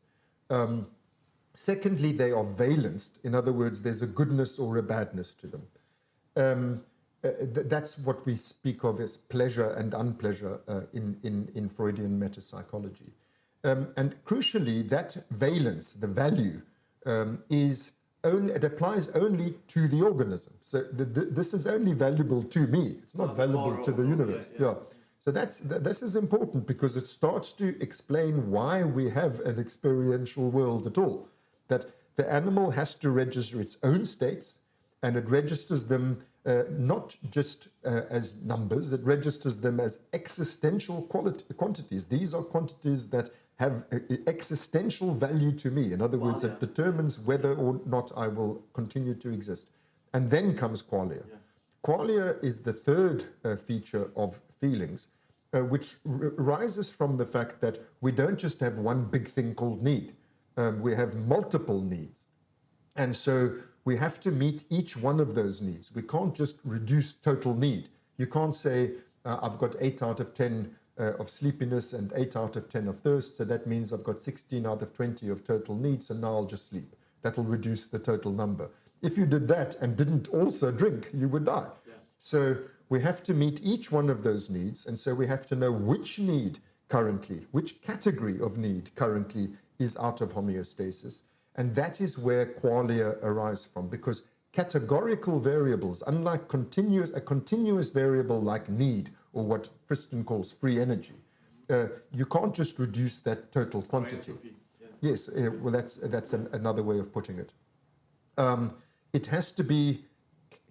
Secondly, they are valenced. In other words, there's a goodness or a badness to them. That's what we speak of as pleasure and unpleasure in Freudian metapsychology. And crucially, that valence, the value, it applies only to the organism. So this is only valuable to me. It's not valuable to the universe. Yeah. So this is important because it starts to explain why we have an experiential world at all. That the animal has to register its own states, and it registers them not just as numbers, it registers them as existential quantities. These are quantities that have existential value to me. In other words, it determines whether or not I will continue to exist. And then comes qualia. Yeah. Qualia is the third feature of feelings, which rises from the fact that we don't just have one big thing called need. We have multiple needs. And so we have to meet each one of those needs. We can't just reduce total need. You can't say, I've got 8 out of 10 of sleepiness and 8 out of 10 of thirst, so that means I've got 16 out of 20 of total need, so now I'll just sleep. That'll reduce the total number. If you did that and didn't also drink, you would die. Yeah. So we have to meet each one of those needs, and so we have to know which need currently, which category of need currently is out of homeostasis. And that is where qualia arise from, because categorical variables, unlike a continuous variable like need, or what Friston calls free energy, you can't just reduce that total quantity. Yeah. Yes, well, that's another way of putting it. It has to be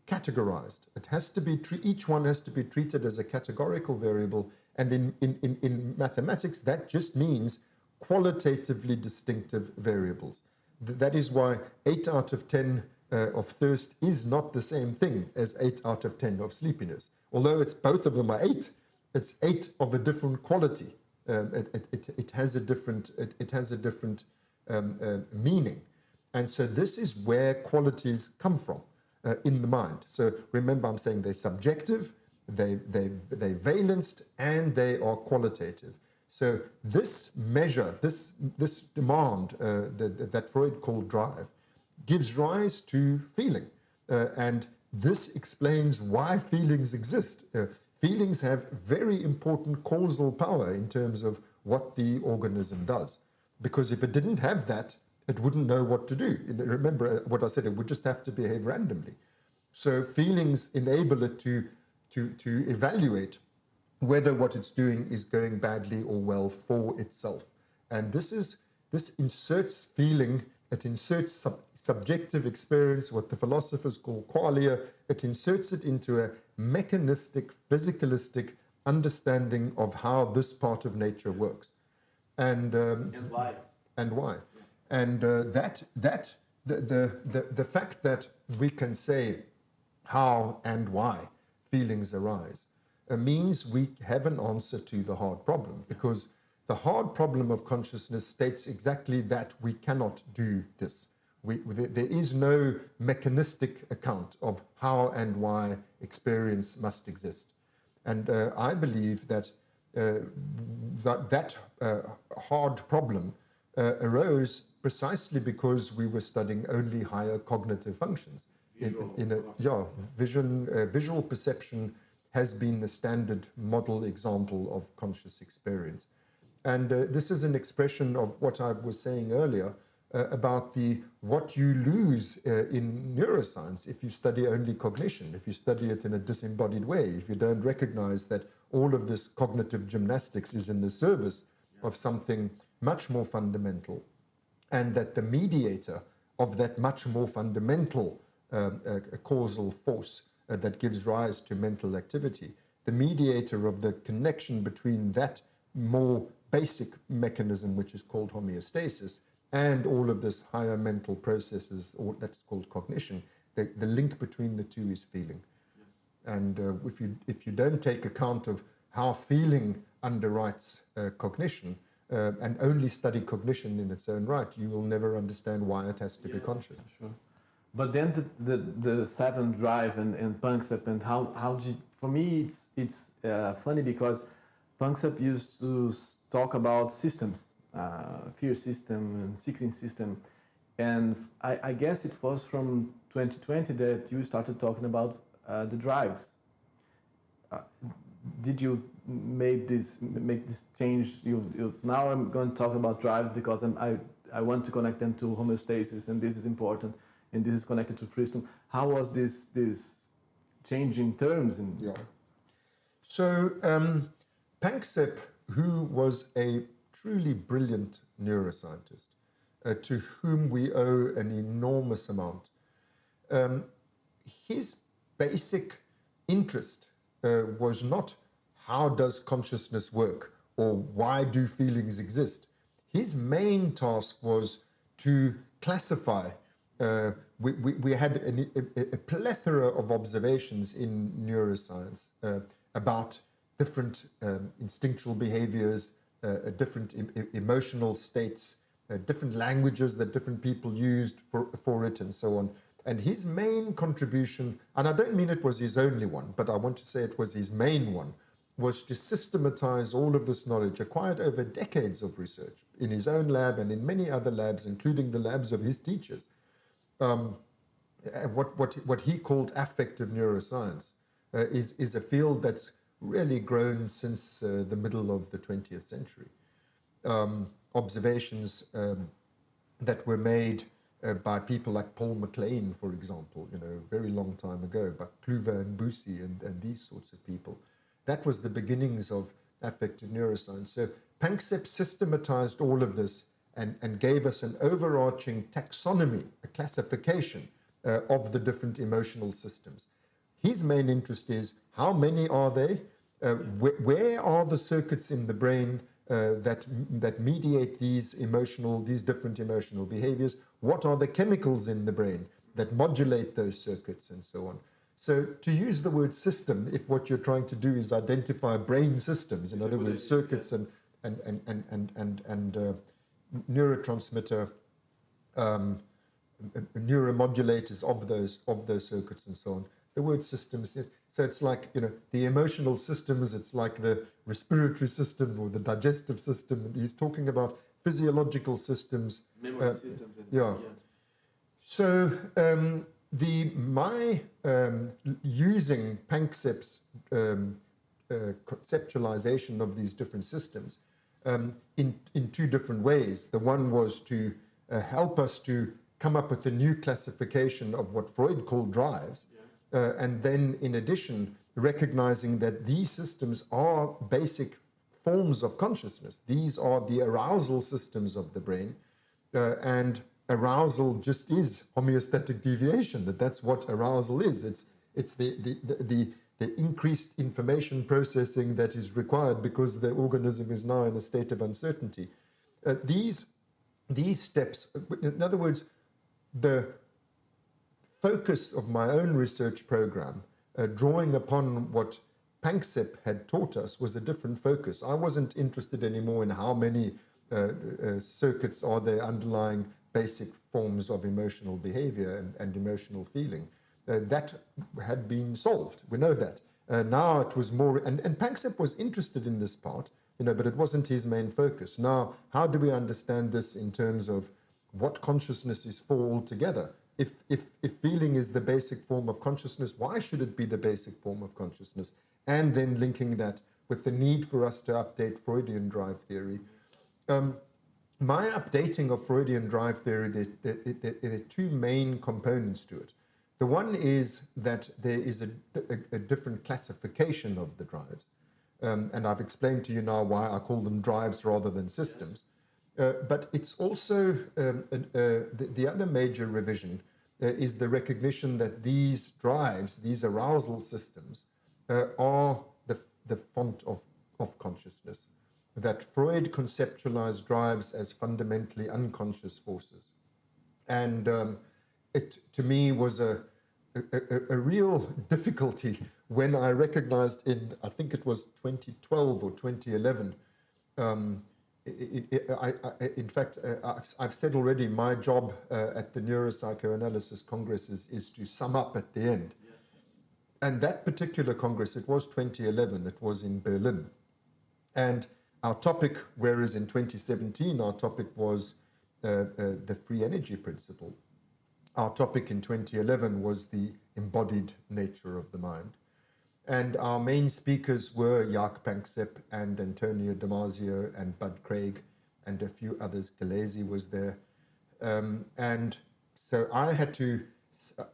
categorized. It has to be each one has to be treated as a categorical variable, and in mathematics that just means qualitatively distinctive variables. That is why 8 out of 10 of thirst is not the same thing as 8 out of 10 of sleepiness. Although both of them are 8, it's 8 of a different quality. It has a different meaning, and so this is where qualities come from in the mind. So remember, I'm saying they're subjective, they're valenced, and they are qualitative. So this measure, this demand that Freud called drive, gives rise to feeling. And this explains why feelings exist. Feelings have very important causal power in terms of what the organism does. Because if it didn't have that, it wouldn't know what to do. Remember what I said, it would just have to behave randomly. So feelings enable it to evaluate whether what it's doing is going badly or well for itself. And this inserts feeling, it inserts subjective experience, what the philosophers call qualia. It inserts it into a mechanistic, physicalistic understanding of how this part of nature works. And why. And why. And the fact that we can say how and why feelings arise means we have an answer to the hard problem, because the hard problem of consciousness states exactly that we cannot do this. There is no mechanistic account of how and why experience must exist. And I believe that that hard problem arose precisely because we were studying only higher cognitive functions. Visual perception has been the standard model example of conscious experience. And this is an expression of what I was saying earlier about what you lose in neuroscience if you study only cognition, if you study it in a disembodied way, if you don't recognize that all of this cognitive gymnastics is in the service of something much more fundamental, and that the mediator of that much more fundamental causal force that gives rise to mental activity, the mediator of the connection between that more basic mechanism, which is called homeostasis, and all of this higher mental processes, or that's called cognition, the link between the two is feeling. Yeah. And if you don't take account of how feeling underwrites cognition, and only study cognition in its own right, you will never understand why it has to be conscious. Sure. But then the seven drive and Panksepp, and how did, for me it's funny because Panksepp used to talk about systems, fear system and seeking system, and I guess it was from 2020 that you started talking about the drives. Did you make this change? Now I'm going to talk about drives because I want to connect them to homeostasis, and this is important, and this is connected to Friston. How was this change in terms? Yeah. So Panksepp, who was a truly brilliant neuroscientist, to whom we owe an enormous amount, his basic interest was not how does consciousness work or why do feelings exist. His main task was to classify. We had a plethora of observations in neuroscience about different instinctual behaviors, different emotional states, different languages that different people used for it, and so on. And his main contribution, and I don't mean it was his only one, but I want to say it was his main one, was to systematize all of this knowledge acquired over decades of research in his own lab and in many other labs, including the labs of his teachers. What he called affective neuroscience is a field that's really grown since the middle of the 20th century. Observations that were made by people like Paul MacLean, for example, a very long time ago, by Kluwer and Bussy and these sorts of people. That was the beginnings of affective neuroscience. So Panksepp systematized all of this and gave us an overarching taxonomy, a classification of the different emotional systems. His main interest is how many are they? Where are the circuits in the brain that mediate these different emotional behaviors? What are the chemicals in the brain that modulate those circuits, and so on? So to use the word system, if what you're trying to do is identify brain systems, in other words, circuits and neurotransmitter neuromodulators of those circuits and so on, the word system So it's like, the emotional systems, it's like the respiratory system or the digestive system. He's talking about physiological systems. Memory systems. Yeah. So using Panksepp's conceptualization of these different systems in two different ways. The one was to help us to come up with a new classification of what Freud called drives, and then in addition recognizing that these systems are basic forms of consciousness. These are the arousal systems of the brain, and arousal just is homeostatic deviation. That's what arousal is. It's the increased information processing that is required because the organism is now in a state of uncertainty. These steps, in other words, the focus of my own research program, drawing upon what Panksepp had taught us, was a different focus. I wasn't interested anymore in how many circuits are there underlying basic forms of emotional behavior and emotional feeling. That had been solved. We know that. Now it was more, and Panksepp was interested in this part, but it wasn't his main focus. Now, how do we understand this in terms of what consciousness is for altogether? If feeling is the basic form of consciousness, why should it be the basic form of consciousness? And then linking that with the need for us to update Freudian drive theory. My updating of Freudian drive theory, there are two main components to it. The one is that there is a different classification of the drives. And I've explained to you now why I call them drives rather than systems. But it's also, the other major revision is the recognition that these drives, these arousal systems, are the font of consciousness. That Freud conceptualized drives as fundamentally unconscious forces. And it, to me, was a real difficulty when I recognized I think it was 2012 or 2011, in fact, I've said already, my job at the Neuropsychoanalysis Congress is to sum up at the end. Yeah. And that particular Congress, it was 2011, it was in Berlin. And our topic, whereas in 2017 our topic was the free energy principle, our topic in 2011 was the embodied nature of the mind. And our main speakers were Jaak Panksepp and Antonio Damasio and Bud Craig and a few others. Gillespie was there. And so I had to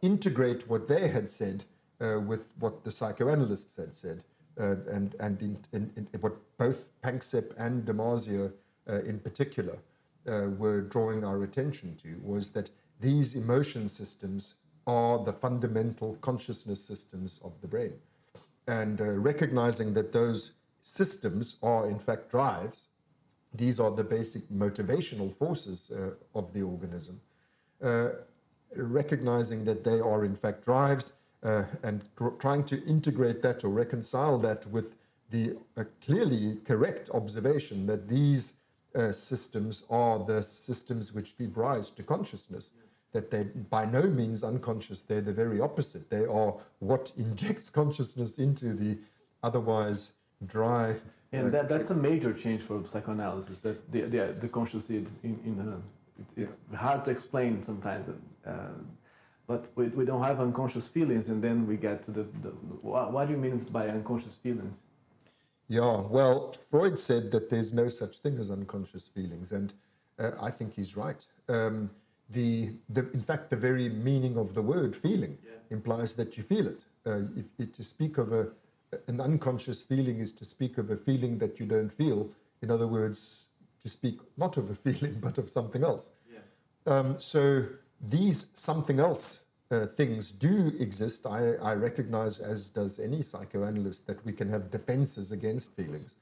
integrate what they had said with what the psychoanalysts had said. And in what both Panksepp and Damasio in particular were drawing our attention to was that these emotion systems are the fundamental consciousness systems of the brain. And recognizing that those systems are in fact drives, these are the basic motivational forces of the organism. Recognizing that they are in fact drives and trying to integrate that or reconcile that with the clearly correct observation that these systems are the systems which give rise to consciousness. That they're by no means unconscious, they're the very opposite. They are what injects consciousness into the otherwise dry. And that's a major change for psychoanalysis, that the consciousness it's hard to explain sometimes. But we don't have unconscious feelings, and then we get to what do you mean by unconscious feelings? Yeah, well, Freud said that there's no such thing as unconscious feelings, and I think he's right. In fact, the very meaning of the word feeling implies that you feel it. To speak of an unconscious feeling is to speak of a feeling that you don't feel. In other words, to speak not of a feeling, but of something else. Yeah. So these something else things do exist. I recognize, as does any psychoanalyst, that we can have defenses against feelings.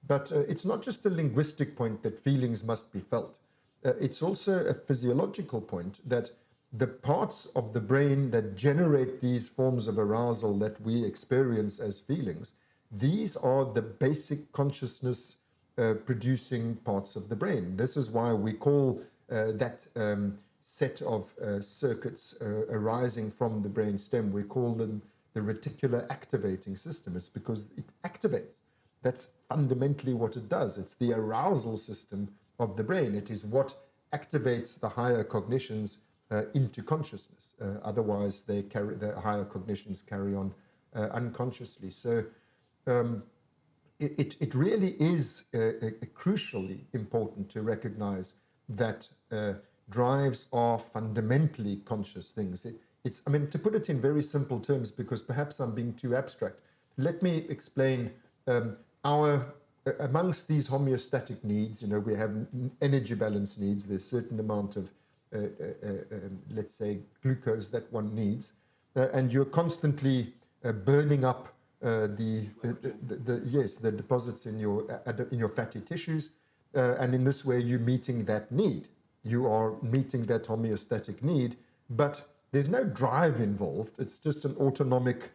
But it's not just a linguistic point that feelings must be felt. It's also a physiological point that the parts of the brain that generate these forms of arousal that we experience as feelings, these are the basic consciousness producing parts of the brain. This is why we call that set of circuits arising from the brain stem, we call them the reticular activating system. It's because it activates. That's fundamentally what it does. It's the arousal system of the brain. It is what activates the higher cognitions into consciousness. Otherwise, the higher cognitions carry on unconsciously. So it really is crucially important to recognize that drives are fundamentally conscious things. I mean, to put it in very simple terms, because perhaps I'm being too abstract, let me explain amongst these homeostatic needs, we have energy balance needs. There's a certain amount of, let's say, glucose that one needs, and you're constantly burning up the deposits in your fatty tissues, and in this way you're meeting that need. You are meeting that homeostatic need, but there's no drive involved. It's just an autonomic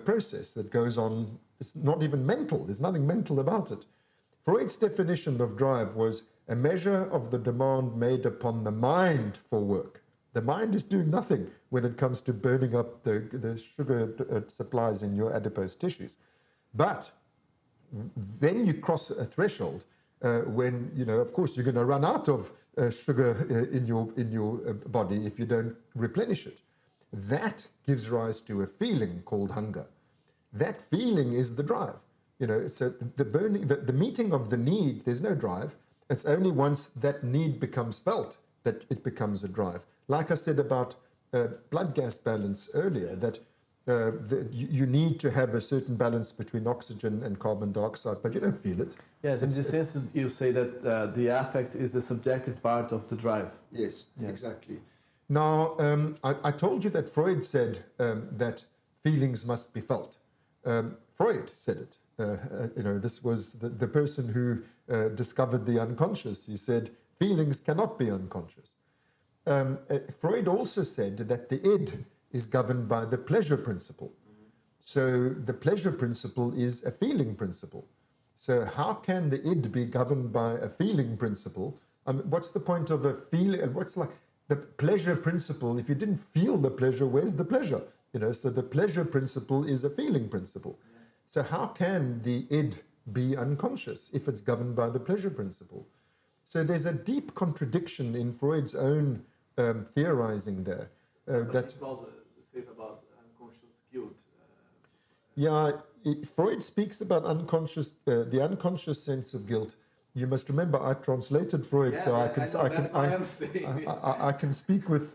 process that goes on. It's not even mental. There's nothing mental about it. Freud's definition of drive was a measure of the demand made upon the mind for work. The mind is doing nothing when it comes to burning up the sugar supplies in your adipose tissues. But then you cross a threshold when, of course, you're going to run out of sugar in your body if you don't replenish it. That gives rise to a feeling called hunger. That feeling is the drive. So the meeting of the need, there's no drive. It's only once that need becomes felt that it becomes a drive. Like I said about blood gas balance earlier, that you need to have a certain balance between oxygen and carbon dioxide, but you don't feel it. Yes, in this sense, you say that the affect is the subjective part of the drive. Yes, exactly. Now, I told you that Freud said that feelings must be felt. Freud said it. This was the person who discovered the unconscious. He said feelings cannot be unconscious. Freud also said that the id is governed by the pleasure principle. So the pleasure principle is a feeling principle. So how can the id be governed by a feeling principle? What's the point of a feeling? What's like the pleasure principle? If you didn't feel the pleasure, where's the pleasure? So the pleasure principle is a feeling principle. So how can the id be unconscious if it's governed by the pleasure principle? So there's a deep contradiction in Freud's own theorizing there. That says about unconscious guilt. Freud speaks about the unconscious sense of guilt. You must remember, I translated Freud, so I can speak with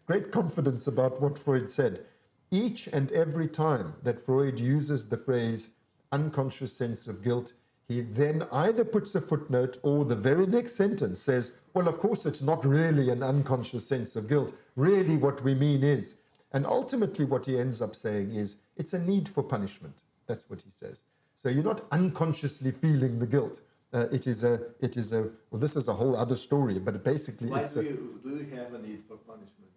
great confidence about what Freud said. Each and every time that Freud uses the phrase unconscious sense of guilt, he then either puts a footnote or the very next sentence says, well, of course, it's not really an unconscious sense of guilt. Really what we mean is, and ultimately what he ends up saying is, it's a need for punishment. That's what he says. So you're not unconsciously feeling the guilt. Well, this is a whole other story, but basically do you have a need for punishment?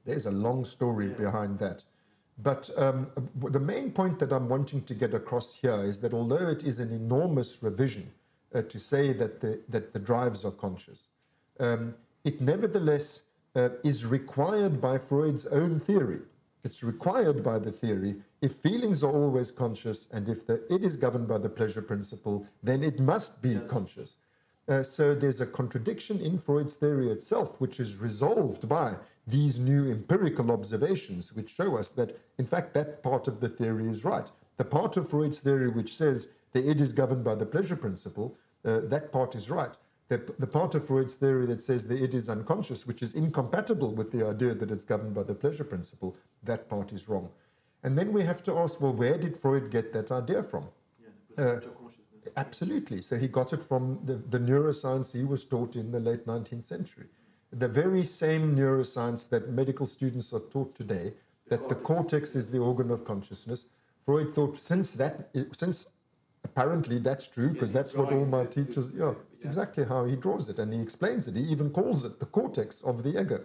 There's a long story behind that. But the main point that I'm wanting to get across here is that although it is an enormous revision to say that the drives are conscious, it nevertheless is required by Freud's own theory. It's required by the theory. If feelings are always conscious and if it is governed by the pleasure principle, then it must be conscious. So there's a contradiction in Freud's theory itself, which is resolved by these new empirical observations, which show us that, in fact, that part of the theory is right. The part of Freud's theory which says the id is governed by the pleasure principle, that part is right. The part of Freud's theory that says the id is unconscious, which is incompatible with the idea that it's governed by the pleasure principle, that part is wrong. And then we have to ask, well, where did Freud get that idea from? Absolutely. So he got it from the neuroscience he was taught in the late 19th century. The very same neuroscience that medical students are taught today, that the cortex is the organ of consciousness. Freud thought since apparently that's true, because that's what all my teachers, it's exactly how he draws it, and he explains it. He even calls it the cortex of the ego.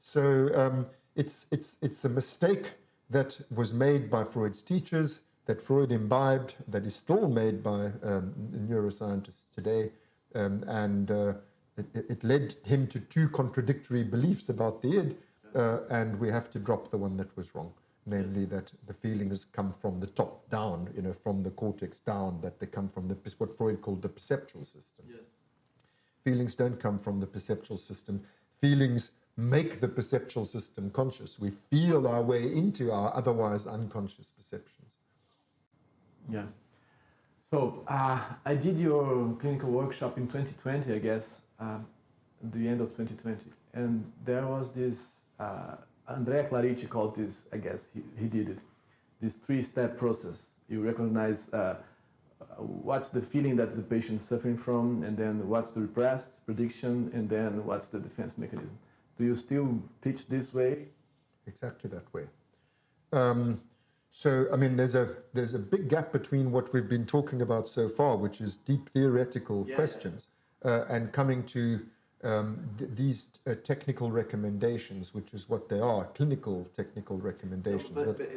So it's a mistake that was made by Freud's teachers, that Freud imbibed, that is still made by neuroscientists today, and it led him to two contradictory beliefs about the id, and we have to drop the one that was wrong. namely that the feelings come from the top down, from the cortex down, that they come from what Freud called the perceptual system. Yes. Feelings don't come from the perceptual system. Feelings make the perceptual system conscious. We feel our way into our otherwise unconscious perceptions. Yeah. So I did your clinical workshop in 2020, I guess, at the end of 2020. And there was this, Andrea Clarici called this, I guess, he did it, this 3-step process. You recognize what's the feeling that the patient is suffering from, and then what's the repressed prediction, and then what's the defense mechanism. Do you still teach this way? Exactly that way. So, I mean, there's a big gap between what we've been talking about so far, which is deep theoretical questions, and coming to these technical recommendations, which is what they are, clinical technical recommendations. No, but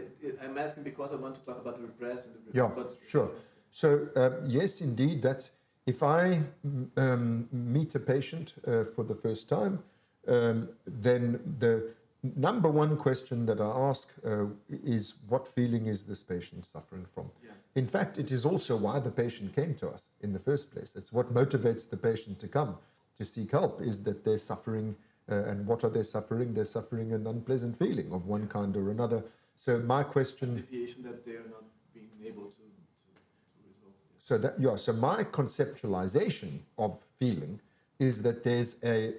I'm asking because I want to talk about the repressed and the yeah, sure. So, yes, indeed, that if I meet a patient for the first time, then the number one question that I ask is, what feeling is this patient suffering from? Yeah. In fact, it is also why the patient came to us in the first place. It's what motivates the patient to come to seek help, is that they're suffering. And what are they suffering? They're suffering an unpleasant feeling of one kind or another. So my question... deviation that they are not being able to resolve. So that, yeah, so my conceptualization of feeling is that there's a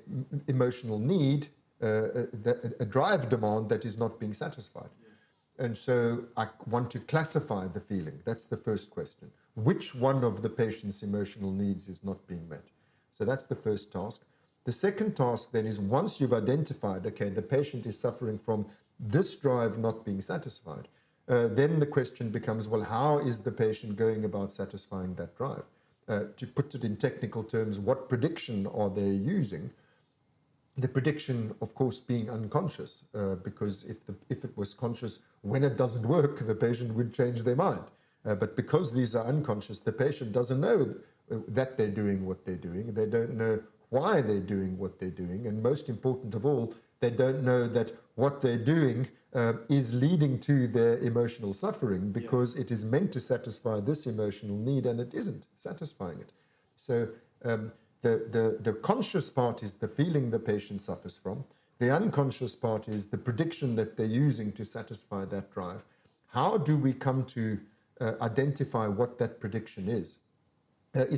emotional need, a drive demand that is not being satisfied. Yes. And so I want to classify the feeling. That's the first question. Which one of the patient's emotional needs is not being met? So that's the first task. The second task then is, once you've identified, okay, the patient is suffering from this drive not being satisfied, then the question becomes, well, how is the patient going about satisfying that drive? To put it in technical terms, what prediction are they using? The prediction, of course, being unconscious, because if it was conscious, when it doesn't work, the patient would change their mind. But because these are unconscious, the patient doesn't know that they're doing what they're doing. They don't know why they're doing what they're doing. And most important of all, they don't know that what they're doing is leading to their emotional suffering, because it is meant to satisfy this emotional need and it isn't satisfying it. So the conscious part is the feeling the patient suffers from. The unconscious part is the prediction that they're using to satisfy that drive. How do we come to identify what that prediction is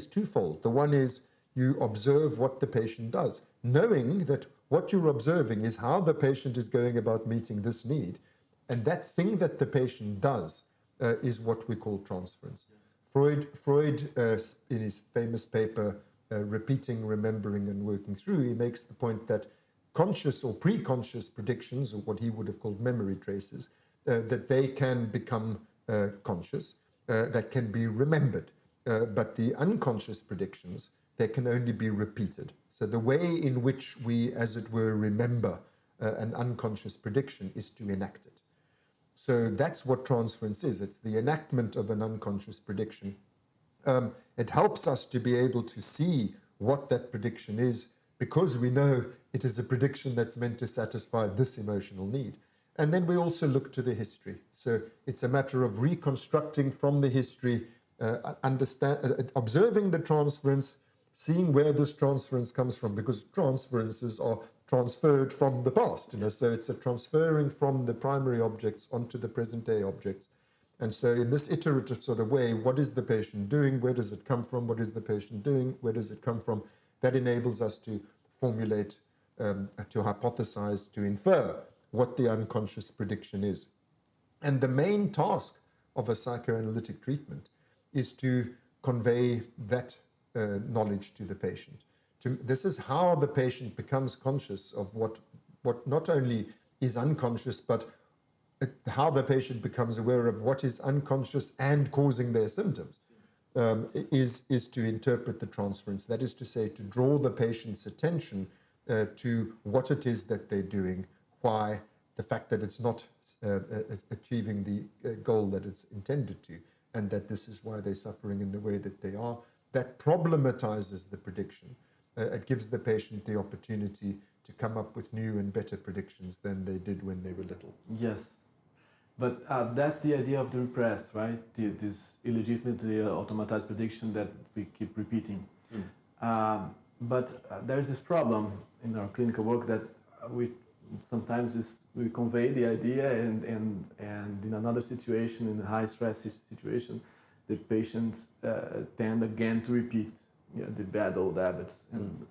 twofold. The one is you observe what the patient does, knowing that what you're observing is how the patient is going about meeting this need. And that thing that the patient does is what we call transference. Freud in his famous paper, Repeating, Remembering and Working Through, he makes the point that conscious or pre-conscious predictions, or what he would have called memory traces, that they can become conscious, that can be remembered. But the unconscious predictions, they can only be repeated. So the way in which we, as it were, remember an unconscious prediction is to enact it. So that's what transference is. It's the enactment of an unconscious prediction. It helps us to be able to see what that prediction is, because we know it is a prediction that's meant to satisfy this emotional need. And then we also look to the history. So it's a matter of reconstructing from the history, observing the transference, seeing where this transference comes from, because transferences are transferred from the past, so it's a transferring from the primary objects onto the present day objects. And so in this iterative sort of way, what is the patient doing? Where does it come from? What is the patient doing? Where does it come from? That enables us to formulate, to hypothesize, to infer what the unconscious prediction is. And the main task of a psychoanalytic treatment is to convey that knowledge to the patient. This is how the patient becomes conscious of what not only is unconscious, but how the patient becomes aware of what is unconscious and causing their symptoms, is to interpret the transference. That is to say, to draw the patient's attention to what it is that they're doing, why, the fact that it's not achieving the goal that it's intended to, and that this is why they're suffering in the way that they are. That problematizes the prediction. It gives the patient the opportunity to come up with new and better predictions than they did when they were little. Yes. But that's the idea of the repressed, right? This illegitimately automatized prediction that we keep repeating. But there's this problem in our clinical work that we sometimes we convey the idea and in another situation, in a high stress situation, the patients tend again to repeat the bad old habits. And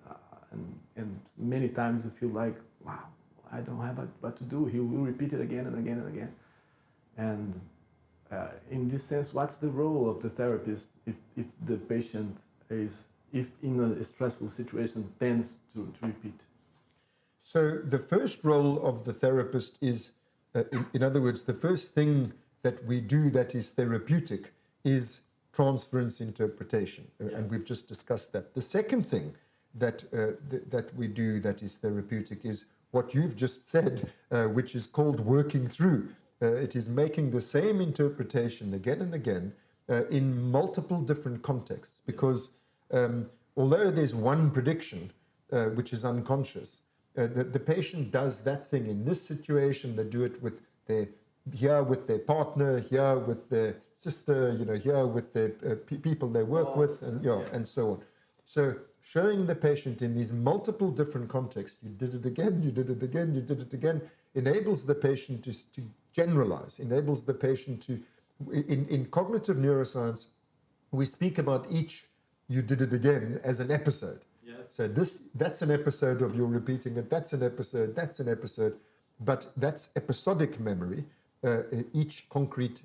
many times you feel like, wow, I don't have what to do. He will repeat it again and again and again. And in this sense, what's the role of the therapist if the patient if in a stressful situation tends to repeat? So the first role of the therapist is, in other words, the first thing that we do that is therapeutic is transference interpretation, and we've just discussed that. The second thing that we do that is therapeutic is what you've just said, which is called working through. It is making the same interpretation again and again in multiple different contexts, because although there's one prediction which is unconscious, the patient does that thing in this situation. They do it with here with their partner, here with their sister, here with the people they work with, and and so on. So showing the patient in these multiple different contexts, you did it again, you did it again, you did it again, enables the patient to generalize, enables the patient to, in cognitive neuroscience, we speak about each you did it again as an episode. Yes. So that's an episode of you repeating it, that's an episode, but that's episodic memory, each concrete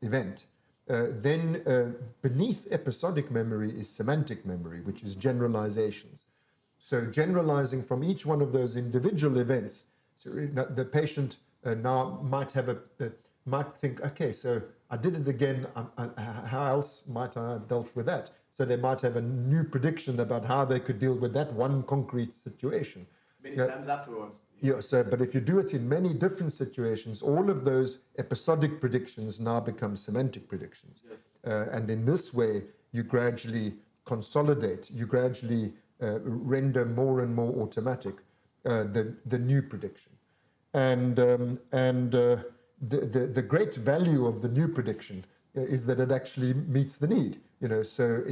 event. Then beneath episodic memory is semantic memory, which is generalizations. So generalizing from each one of those individual events, so the patient now might think, okay, so I did it again, how else might I have dealt with that? So they might have a new prediction about how they could deal with that one concrete situation. Many times afterwards. Yeah, so, but if you do it in many different situations, all of those episodic predictions now become semantic predictions. Yes. And in this way, you gradually consolidate, you gradually render more and more automatic the new prediction. And the great value of the new prediction is that it actually meets the need. So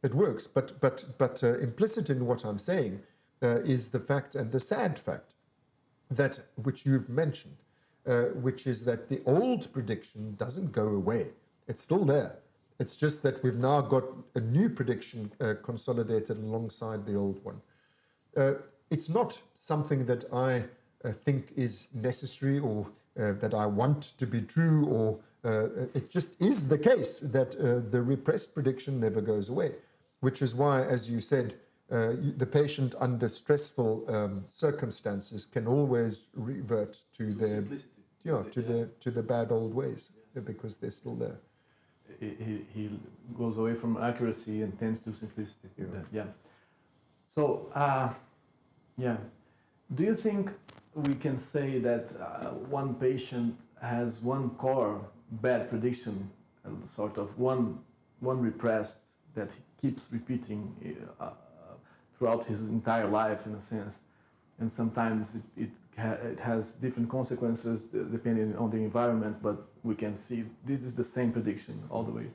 it works. But implicit in what I'm saying is the fact, and the sad fact, that which you've mentioned, which is that the old prediction doesn't go away. It's still there. It's just that we've now got a new prediction consolidated alongside the old one. It's not something that I think is necessary or that I want to be true, or it just is the case that the repressed prediction never goes away, which is why, as you said, the patient under stressful circumstances can always revert to their to the bad old ways, because they're still there. He goes away from accuracy and tends to simplicity. So do you think we can say that one patient has one core bad prediction, sort of one repressed, that he keeps repeating throughout his entire life, in a sense, and sometimes it has different consequences depending on the environment, but we can see this is the same prediction all the way?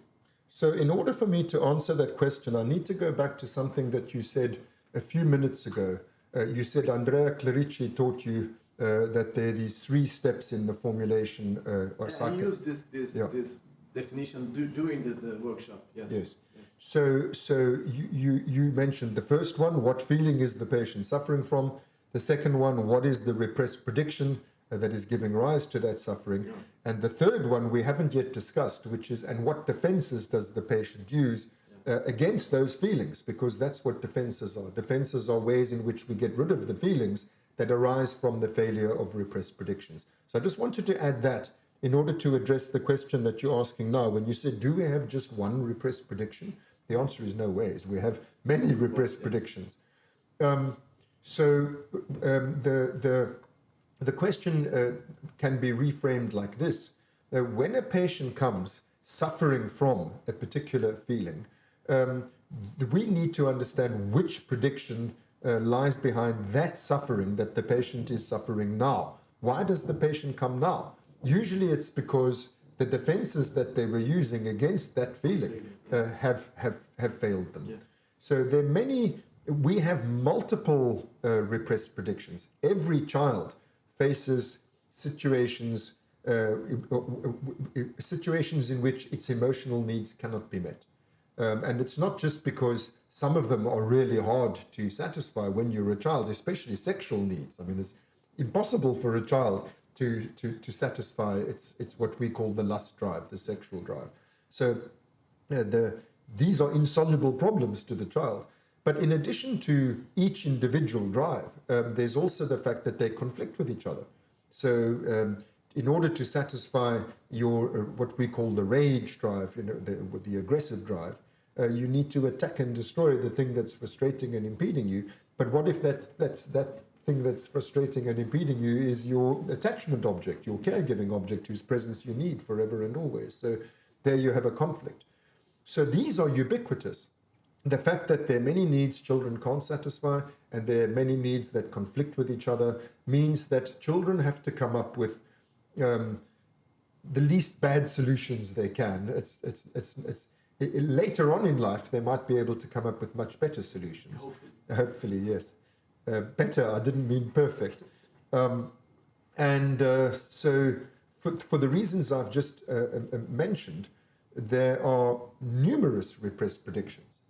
So in order for me to answer that question, I need to go back to something that you said a few minutes ago. You said Andrea Clerici taught you that there are these 3 steps in the formulation. I used this definition during the workshop. Yes. So you mentioned the first one, what feeling is the patient suffering from? The second one, what is the repressed prediction that is giving rise to that suffering? Yeah. And the third one we haven't yet discussed, which is, and what defenses does the patient use against those feelings? Because that's what defenses are. Defenses are ways in which we get rid of the feelings that arise from the failure of repressed predictions. So I just wanted to add that in order to address the question that you're asking now. When you said, do we have just one repressed prediction? The answer is no ways. We have many repressed predictions. The question can be reframed like this. When a patient comes suffering from a particular feeling, we need to understand which prediction lies behind that suffering that the patient is suffering now. Why does the patient come now? usually it's because the defenses that they were using against that feeling have failed them. Yeah. So there are many, we have multiple repressed predictions. Every child faces situations in which its emotional needs cannot be met. And it's not just because some of them are really hard to satisfy when you're a child, especially sexual needs. I mean, it's impossible for a child to satisfy it's what we call the lust drive, the sexual drive. So these are insoluble problems to the child. But in addition to each individual drive, there's also the fact that they conflict with each other. So in order to satisfy your what we call the rage drive, the aggressive drive, you need to attack and destroy the thing that's frustrating and impeding you. But what if that thing that's frustrating and impeding you is your attachment object, your caregiving object, whose presence you need forever and always? So there you have a conflict. So these are ubiquitous. The fact that there are many needs children can't satisfy and there are many needs that conflict with each other means that children have to come up with the least bad solutions they can. Later on in life, they might be able to come up with much better solutions. Hopefully, yes. Better, I didn't mean perfect. So for the reasons I've just mentioned, there are numerous repressed predictions.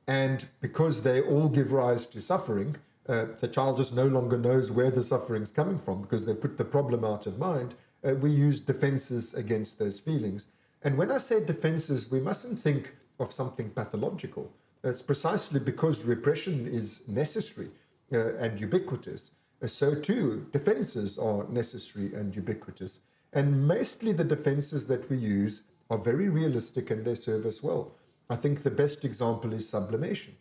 And because they all give rise to suffering, the child just no longer knows where the suffering's coming from because they put the problem out of mind. We use defenses against those feelings. And when I say defenses, we mustn't think of something pathological. It's precisely because repression is necessary and ubiquitous. So too, defenses are necessary and ubiquitous. And mostly the defenses that we use are very realistic and they serve us well. I think the best example is sublimation.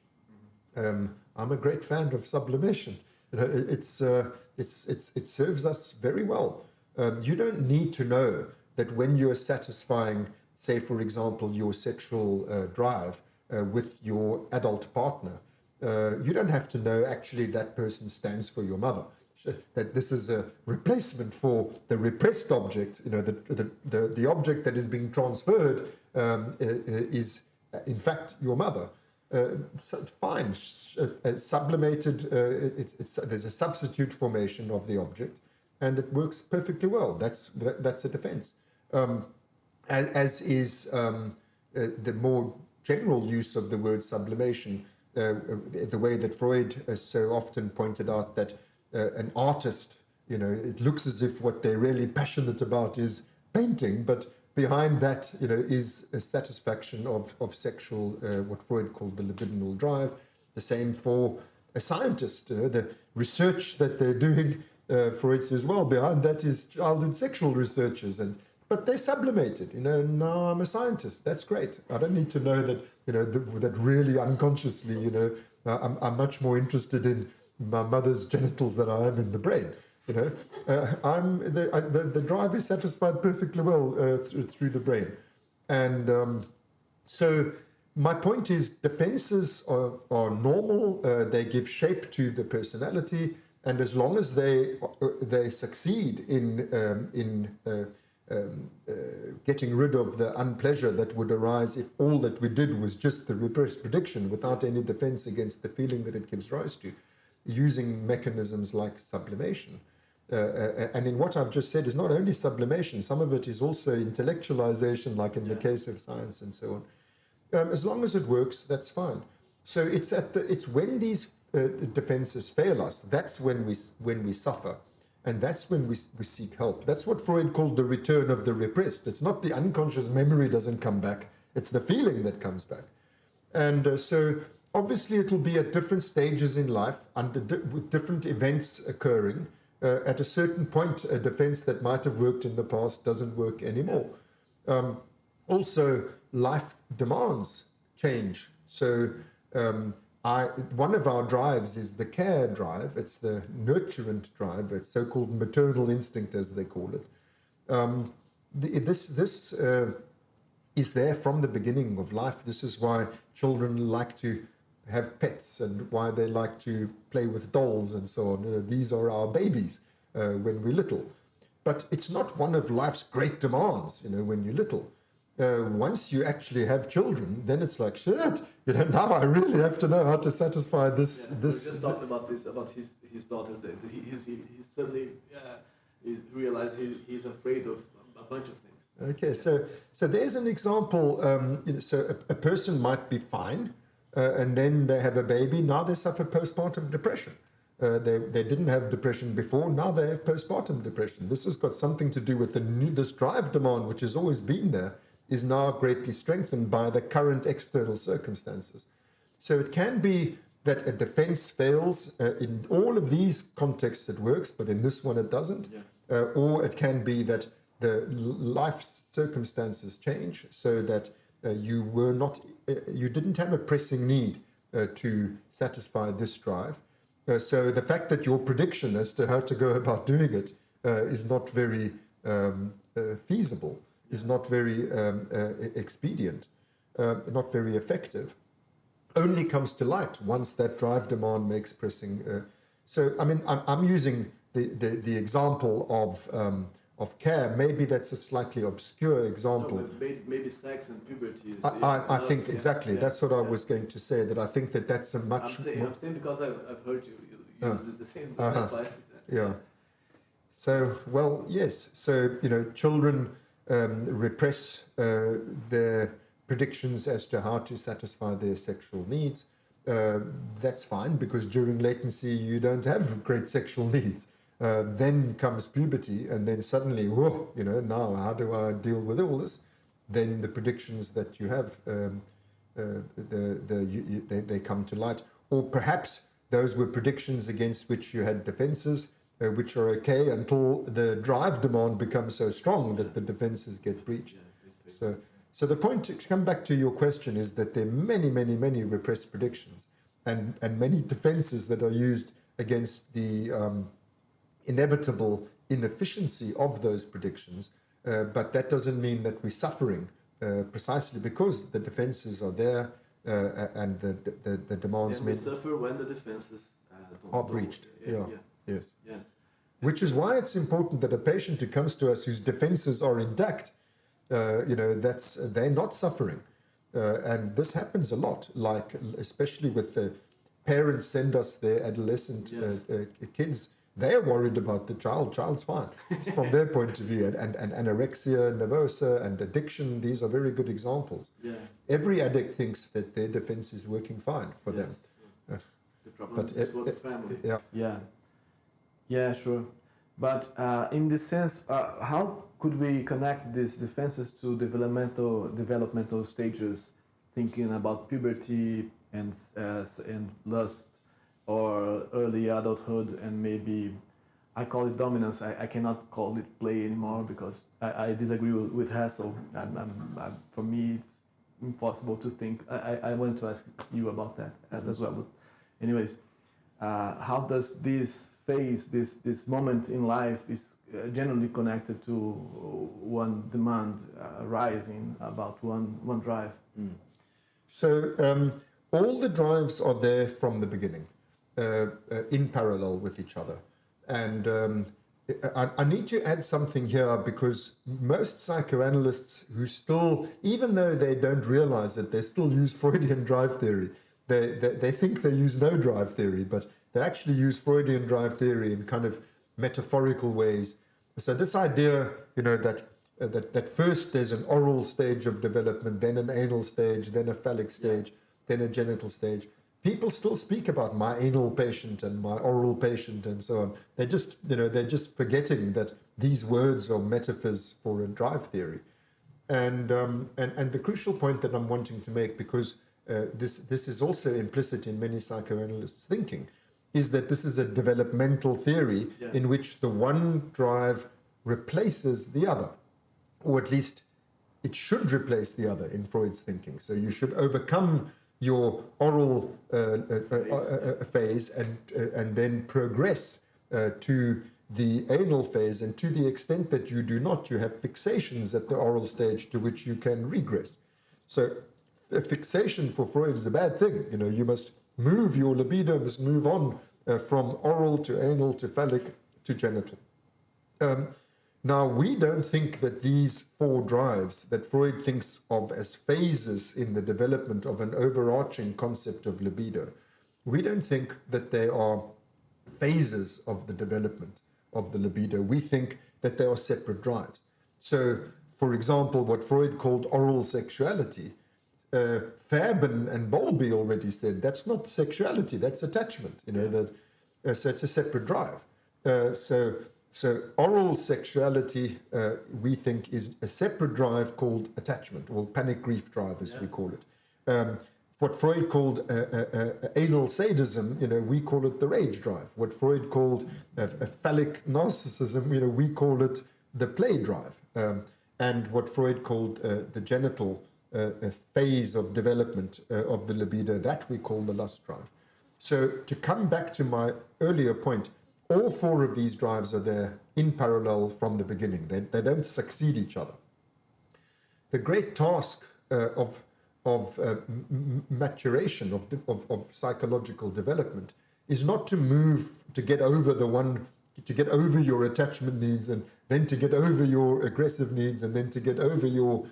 I'm a great fan of sublimation. It serves us very well. You don't need to know that when you're satisfying, say, for example, your sexual drive with your adult partner, you don't have to know actually that person stands for your mother, that this is a replacement for the repressed object, the object that is being transferred is in fact your mother. Fine, sublimated, there's a substitute formation of the object, and it works perfectly well. That's a defense. As is the more general use of the word sublimation, the way that Freud so often pointed out that an artist, it looks as if what they're really passionate about is painting, but behind that, is a satisfaction of sexual, what Freud called the libidinal drive. The same for a scientist. The research that they're doing, Freud says, well, behind that is childhood sexual researches, but they're sublimated. Now I'm a scientist. That's great. I don't need to know that, that really unconsciously, I'm much more interested in my mother's genitals than I am in the brain. The drive is satisfied perfectly well through the brain. And so my point is defenses are normal. They give shape to the personality. And as long as they succeed in getting rid of the unpleasure that would arise if all that we did was just the repressed prediction without any defense against the feeling that it gives rise to, using mechanisms like sublimation. And in what I've just said is not only sublimation, some of it is also intellectualization, like in the case of science and so on. As long as it works, that's fine. So it's when these defenses fail us, that's when we suffer. And that's when we seek help. That's what Freud called the return of the repressed. It's not the unconscious memory doesn't come back. It's the feeling that comes back. And so obviously it will be at different stages in life, with different events occurring. At a certain point, a defense that might have worked in the past doesn't work anymore. Also, life demands change. So one of our drives is the care drive. It's the nurturant drive. It's so-called maternal instinct, as they call it. This is there from the beginning of life. This is why children like to have pets and why they like to play with dolls and so on. These are our babies when we're little. but it's not one of life's great demands, when you're little. Once you actually have children, then it's like, shit, now I really have to know how to satisfy this. We just talked about this, about his daughter. That he suddenly realized he's afraid of a bunch of things. Okay, so there's an example. So a person might be fine, and then they have a baby. Now they suffer postpartum depression. They didn't have depression before. Now they have postpartum depression. This has got something to do with this drive demand, which has always been there, is now greatly strengthened by the current external circumstances. So it can be that a defense fails. In all of these contexts it works, but in this one it doesn't. Yeah. Or it can be that the life circumstances change so that you didn't have a pressing need to satisfy this drive. So the fact that your prediction as to how to go about doing it is not very feasible, is not very expedient, not very effective, only comes to light once that drive demand makes pressing. So I mean, I'm using the example of care. Maybe that's a slightly obscure example. No, but maybe sex and puberty. I think exactly. That's what I was going to say. That I think that's a much. I'm saying because I've heard you use the same. That's why. Yeah. So well, yes. So children repress their predictions as to how to satisfy their sexual needs. That's fine because during latency you don't have great sexual needs. Then comes puberty, and then suddenly, whoa, now how do I deal with all this? Then the predictions that you have, they come to light. Or perhaps those were predictions against which you had defenses, which are okay until the drive demand becomes so strong that the defenses get breached. So the point, to come back to your question, is that there are many, many, many repressed predictions and many defenses that are used against the inevitable inefficiency of those predictions, but that doesn't mean that we're suffering precisely because the defenses are there and the demands. We suffer when the defenses are breached. Yeah. Yes. Which is why it's important that a patient who comes to us whose defenses are intact, they're not suffering, and this happens a lot. Like especially with the parents send us their adolescent kids. They're worried about the child. Child's fine from their point of view. And anorexia nervosa and addiction, these are very good examples. Yeah. Every addict thinks that their defense is working fine for them. The problem is for the family. Yeah, sure. But in this sense, how could we connect these defenses to developmental stages, thinking about puberty and lust, or early adulthood, and maybe I call it dominance. I cannot call it play anymore because I disagree with Hassel. For me, it's impossible to think. I wanted to ask you about that as well. But anyways, how does this phase, this moment in life, is generally connected to one demand rising about one drive? So all the drives are there from the beginning. In parallel with each other. And I need to add something here because most psychoanalysts who still, even though they don't realize it, they still use Freudian drive theory. They think they use no drive theory, but they actually use Freudian drive theory in kind of metaphorical ways. So this idea, that first there's an oral stage of development, then an anal stage, then a phallic stage, then a genital stage. People still speak about my anal patient and my oral patient and so on. They're just forgetting that these words are metaphors for a drive theory. And the crucial point that I'm wanting to make, because this is also implicit in many psychoanalysts' thinking, is that this is a developmental theory in which the one drive replaces the other, or at least it should replace the other in Freud's thinking. So you should overcome your oral phase and then progress to the anal phase, and to the extent that you do not, you have fixations at the oral stage to which you can regress. So a fixation for Freud is a bad thing. You must move, your libido must move on from oral to anal to phallic to genital. Now, we don't think that these 4 drives that Freud thinks of as phases in the development of an overarching concept of libido, we don't think that they are phases of the development of the libido. We think that they are separate drives. So, for example, what Freud called oral sexuality, Fairbairn and Bowlby already said that's not sexuality, that's attachment. You know, so it's a separate drive. So oral sexuality, we think, is a separate drive called attachment, or panic grief drive, as we call it. What Freud called anal sadism, you know, we call it the rage drive. What Freud called a phallic narcissism, you know, we call it the play drive. And what Freud called the genital phase of development of the libido, that we call the lust drive. So to come back to my earlier point, all 4 of these drives are there in parallel from the beginning. They don't succeed each other. The great task of maturation, of psychological development, is not to move, to get over to get over your attachment needs, and then to get over your aggressive needs, and then to get over your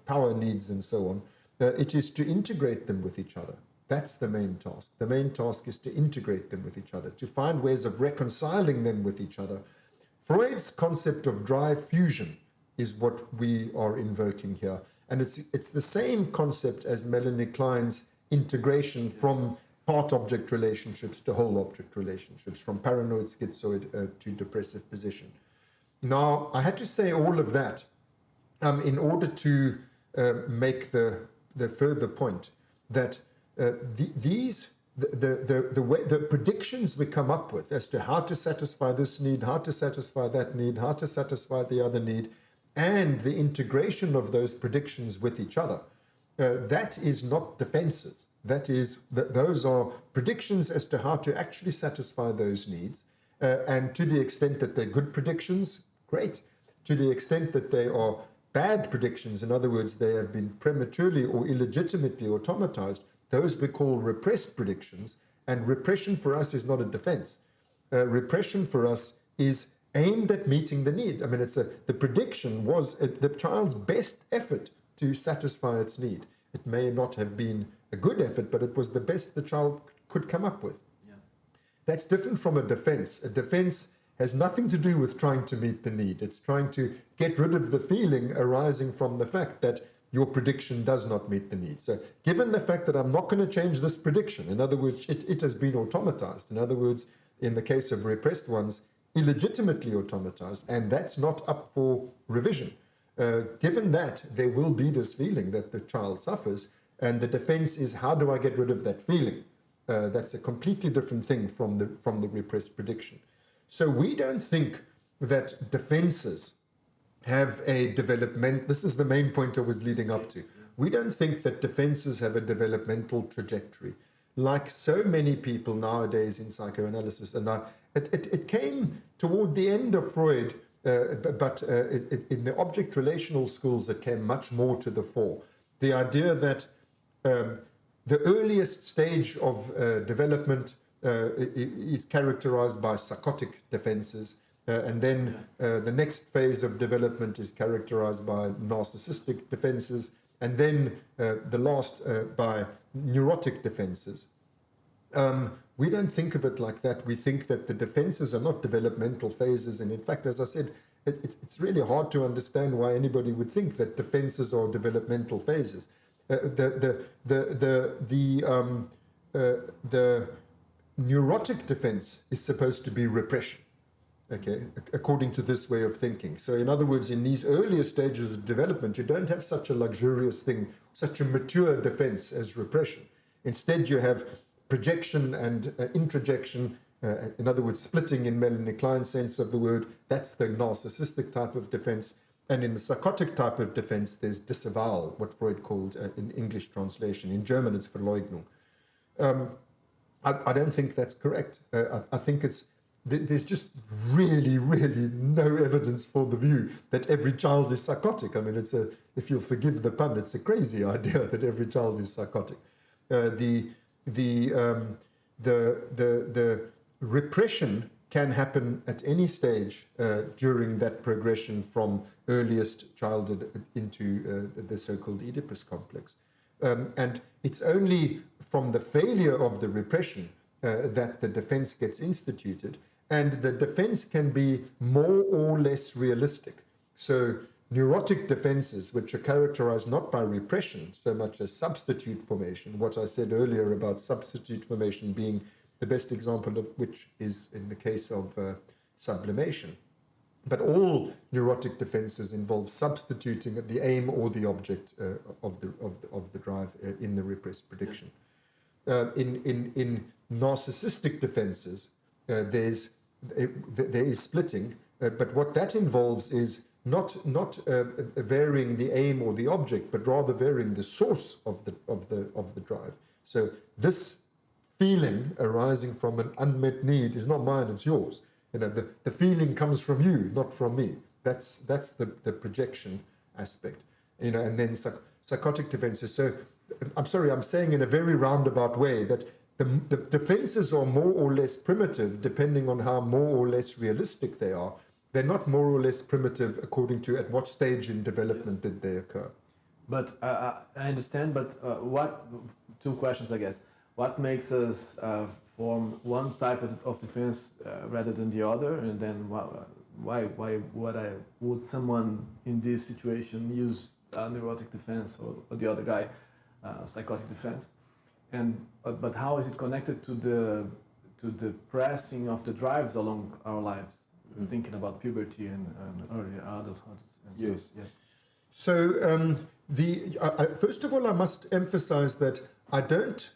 power needs, and so on. It is to integrate them with each other. That's the main task. The main task is to integrate them with each other, to find ways of reconciling them with each other. Freud's concept of drive fusion is what we are invoking here. And it's the same concept as Melanie Klein's integration from part-object relationships to whole-object relationships, from paranoid schizoid to depressive position. Now, I had to say all of that in order to make the further point that the predictions we come up with as to how to satisfy this need, how to satisfy that need, how to satisfy the other need, and the integration of those predictions with each other, that is not defenses. Those are predictions as to how to actually satisfy those needs. And to the extent that they're good predictions, great. To the extent that they are bad predictions, in other words, they have been prematurely or illegitimately automatized, those we call repressed predictions. And repression for us is not a defense. Repression for us is aimed at meeting the need. I mean, the prediction was the child's best effort to satisfy its need. It may not have been a good effort, but it was the best the child could come up with. Yeah. That's different from a defense. A defense has nothing to do with trying to meet the need. It's trying to get rid of the feeling arising from the fact that your prediction does not meet the need. So given the fact that I'm not going to change this prediction, in other words, it has been automatized. In other words, in the case of repressed ones, illegitimately automatized, and that's not up for revision. Given that, there will be this feeling that the child suffers, and the defense is, how do I get rid of that feeling? That's a completely different thing from the repressed prediction. So we don't think that defenses have a development. This is the main point I was leading up to. We don't think that defenses have a developmental trajectory. Like so many people nowadays in psychoanalysis, and it came toward the end of Freud, but in the object relational schools, it came much more to the fore. The idea that the earliest stage of development is characterized by psychotic defenses, and then the next phase of development is characterized by narcissistic defenses, and then the last by neurotic defenses. We don't think of it like that. We think that the defenses are not developmental phases, and in fact, as I said, it's really hard to understand why anybody would think that defenses are developmental phases. The neurotic defense is supposed to be repression, okay, according to this way of thinking. So in other words, in these earlier stages of development, you don't have such a luxurious thing, such a mature defense as repression. Instead, you have projection and introjection, in other words, splitting in Melanie Klein's sense of the word. That's the narcissistic type of defense. And in the psychotic type of defense, there's disavowal, what Freud called in English translation. In German, it's Verleugnung. I don't think that's correct. I think there's just really, really no evidence for the view that every child is psychotic. I mean, if you'll forgive the pun, it's a crazy idea that every child is psychotic. The repression can happen at any stage during that progression from earliest childhood into the so-called Oedipus complex. And it's only from the failure of the repression that the defense gets instituted, and the defense can be more or less realistic. So neurotic defenses, which are characterized not by repression so much as substitute formation, what I said earlier about substitute formation being the best example of which is in the case of sublimation. But all neurotic defenses involve substituting the aim or the object of the drive in the repressed prediction. In narcissistic defenses, there is splitting, but what that involves is not varying the aim or the object, but rather varying the source of the drive. So this feeling arising from an unmet need is not mine; it's yours. You know, the feeling comes from you, not from me. That's the projection aspect. You know, and then psychotic defenses. So I'm sorry, I'm saying in a very roundabout way that the defenses are more or less primitive depending on how more or less realistic they are. They're not more or less primitive according to at what stage in development did they occur. But I understand, but two questions, I guess. What makes us form one type of defense rather than the other? And then why would someone in this situation use a neurotic defense or the other guy, psychotic defense? And but how is it connected to the pressing of the drives along our lives? Thinking about puberty and early adulthood. Yes. So first of all, I must emphasize that I don't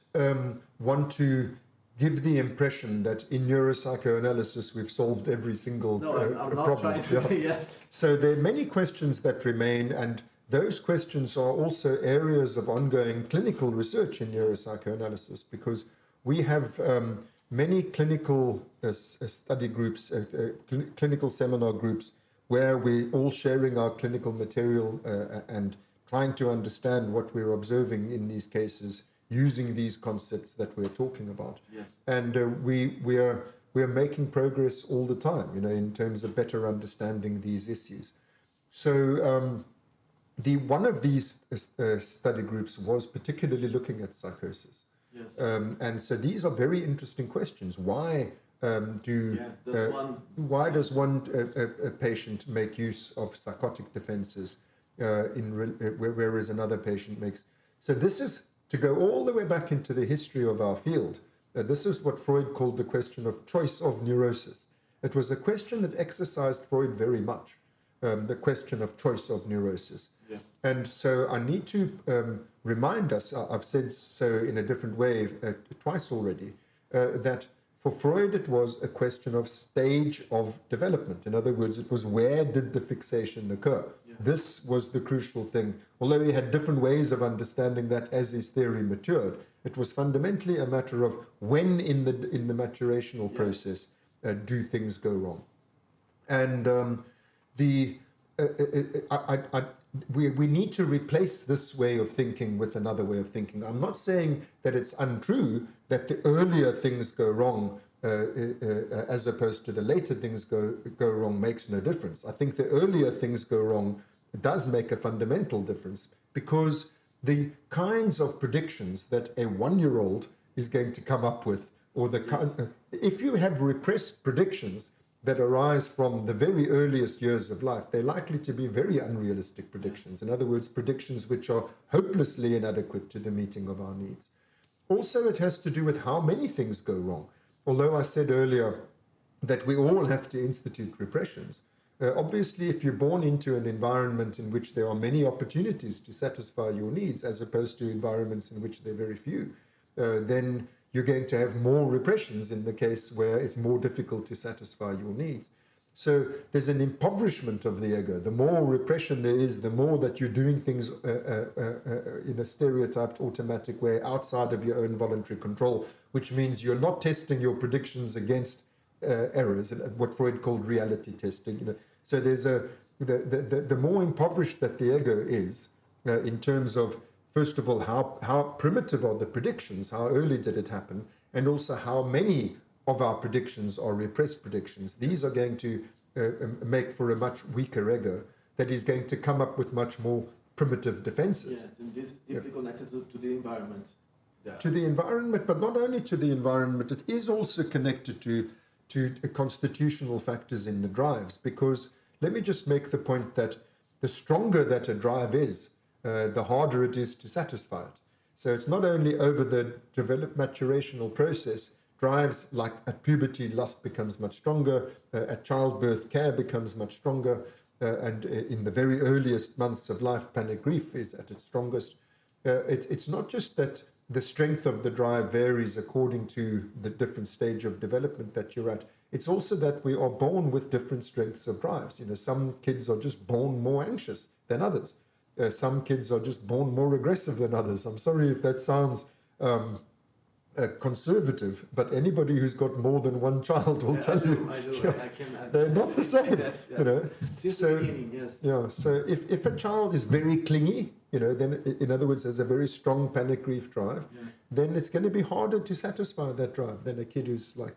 want to give the impression that in neuropsychoanalysis we've solved every single problem. Yes. So there are many questions that remain, and those questions are also areas of ongoing clinical research in neuropsychoanalysis, because we have many clinical study groups, clinical seminar groups, where we're all sharing our clinical material and trying to understand what we're observing in these cases using these concepts that we're talking about. Yes. And we are making progress all the time, you know, in terms of better understanding these issues. So one of these study groups was particularly looking at psychosis. Yes. And so these are very interesting questions. Why does one patient make use of psychotic defenses whereas another patient makes? So this is to go all the way back into the history of our field. This is what Freud called the question of choice of neurosis. It was a question that exercised Freud very much, the question of choice of neurosis. Yeah. And so I need to remind us, I've said so in a different way twice already, that for Freud it was a question of stage of development. In other words, it was where did the fixation occur? Yeah. This was the crucial thing. Although he had different ways of understanding that as his theory matured, it was fundamentally a matter of when in the maturational process do things go wrong. And we need to replace this way of thinking with another way of thinking. I'm not saying that it's untrue that the earlier things go wrong as opposed to the later things go wrong makes no difference. I think the earlier things go wrong does make a fundamental difference, because the kinds of predictions that a 1-year-old is going to come up with, or if you have repressed predictions that arise from the very earliest years of life, they're likely to be very unrealistic predictions. In other words, predictions which are hopelessly inadequate to the meeting of our needs. Also, it has to do with how many things go wrong. Although I said earlier that we all have to institute repressions, obviously if you're born into an environment in which there are many opportunities to satisfy your needs, as opposed to environments in which there are very few, then you're going to have more repressions in the case where it's more difficult to satisfy your needs. So there's an impoverishment of the ego. The more repression there is, the more that you're doing things in a stereotyped, automatic way outside of your own voluntary control, which means you're not testing your predictions against errors, what Freud called reality testing. You know, so there's the more impoverished that the ego is in terms of, first of all, how primitive are the predictions, how early did it happen, and also how many of our predictions are repressed predictions. These are going to make for a much weaker ego that is going to come up with much more primitive defenses. Yes, and this is deeply connected to the environment. Yeah. To the environment, but not only to the environment, it is also connected to constitutional factors in the drives, because let me just make the point that the stronger that a drive is, the harder it is to satisfy it. So it's not only over the maturational process. Drives like at puberty, lust becomes much stronger, at childbirth, care becomes much stronger, and in the very earliest months of life, panic grief is at its strongest. It's not just that the strength of the drive varies according to the different stage of development that you're at. It's also that we are born with different strengths of drives. You know, some kids are just born more anxious than others. Some kids are just born more aggressive than others. I'm sorry if that sounds conservative, but anybody who's got more than one child will tell you they're not the same. Yes, yes. You know, Since so the beginning, yes. yeah. So if a child is very clingy, you know, then in other words, has a very strong panic grief drive, then it's going to be harder to satisfy that drive than a kid who's like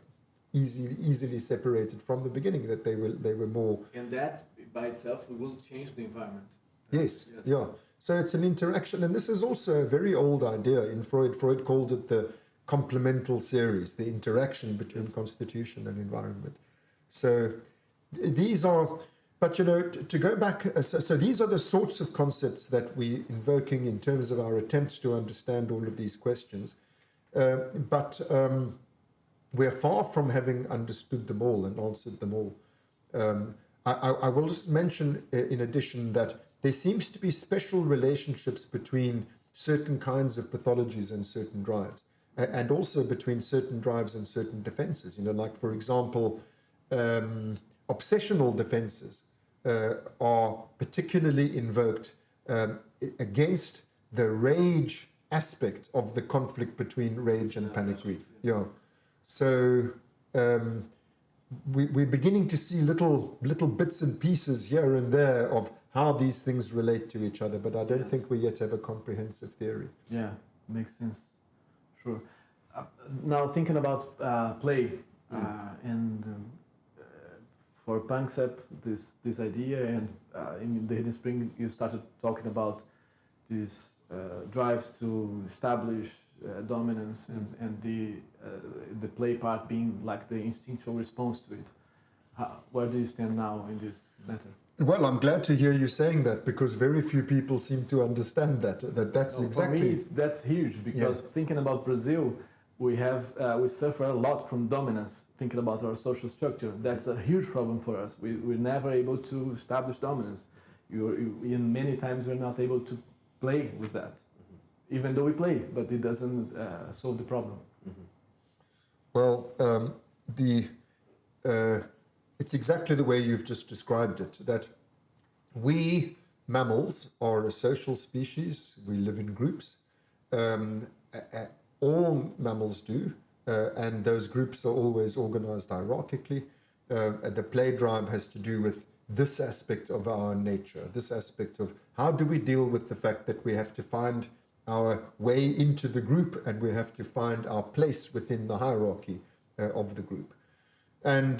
easily separated from the beginning. That they were more. And that by itself will change the environment. Yes. Yeah. So it's an interaction, and this is also a very old idea in Freud. Freud called it the complemental series, the interaction between constitution and environment. So these are, but you know, to go back, so these are the sorts of concepts that we're invoking in terms of our attempts to understand all of these questions. But we're far from having understood them all and answered them all. I will just mention in addition that there seems to be special relationships between certain kinds of pathologies and certain drives, and also between certain drives and certain defenses. You know, like for example, obsessional defenses are particularly invoked against the rage aspect of the conflict between rage and panic grief. Yeah. So we're beginning to see little bits and pieces here and there of how these things relate to each other, but I don't think we yet have a comprehensive theory. Yeah, makes sense. Sure. Now thinking about play and for Panksepp, this idea, and in the Hidden Spring you started talking about this drive to establish dominance and the play part being like the instinctual response to it. Where do you stand now in this matter? Well, I'm glad to hear you saying that, because very few people seem to understand that's exactly. For me, that's huge, because thinking about Brazil, we suffer a lot from dominance. Thinking about our social structure, that's a huge problem for us. We're never able to establish dominance. In many times we're not able to play with that, even though we play, but it doesn't solve the problem. Well, it's exactly the way you've just described it, that we mammals are a social species. We live in groups. All mammals do, and those groups are always organized hierarchically. The play drive has to do with this aspect of our nature, this aspect of how do we deal with the fact that we have to find our way into the group and we have to find our place within the hierarchy of the group. And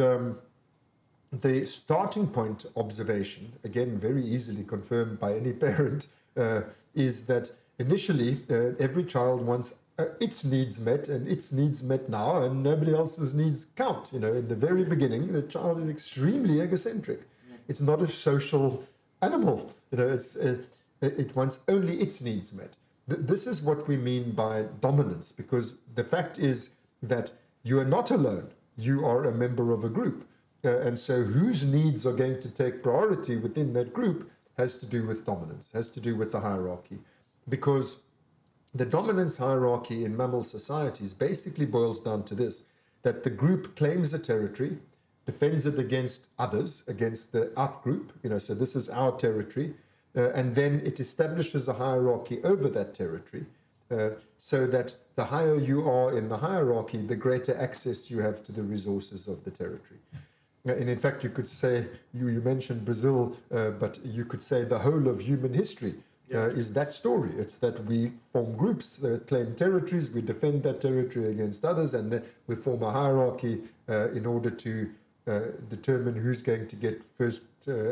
the starting point observation, again, very easily confirmed by any parent, is that initially every child wants its needs met, and its needs met now, and nobody else's needs count. You know, in the very beginning, the child is extremely egocentric. It's not a social animal. You know, it wants only its needs met. This is what we mean by dominance, because the fact is that you are not alone. You are a member of a group. And so whose needs are going to take priority within that group has to do with dominance, has to do with the hierarchy. Because the dominance hierarchy in mammal societies basically boils down to this, that the group claims a territory, defends it against others, against the outgroup, you know, so this is our territory, and then it establishes a hierarchy over that territory, so that the higher you are in the hierarchy, the greater access you have to the resources of the territory. And in fact, you could say, you mentioned Brazil, but you could say the whole of human history is that story. It's that we form groups, claim territories, we defend that territory against others, and then we form a hierarchy in order to determine who's going to get first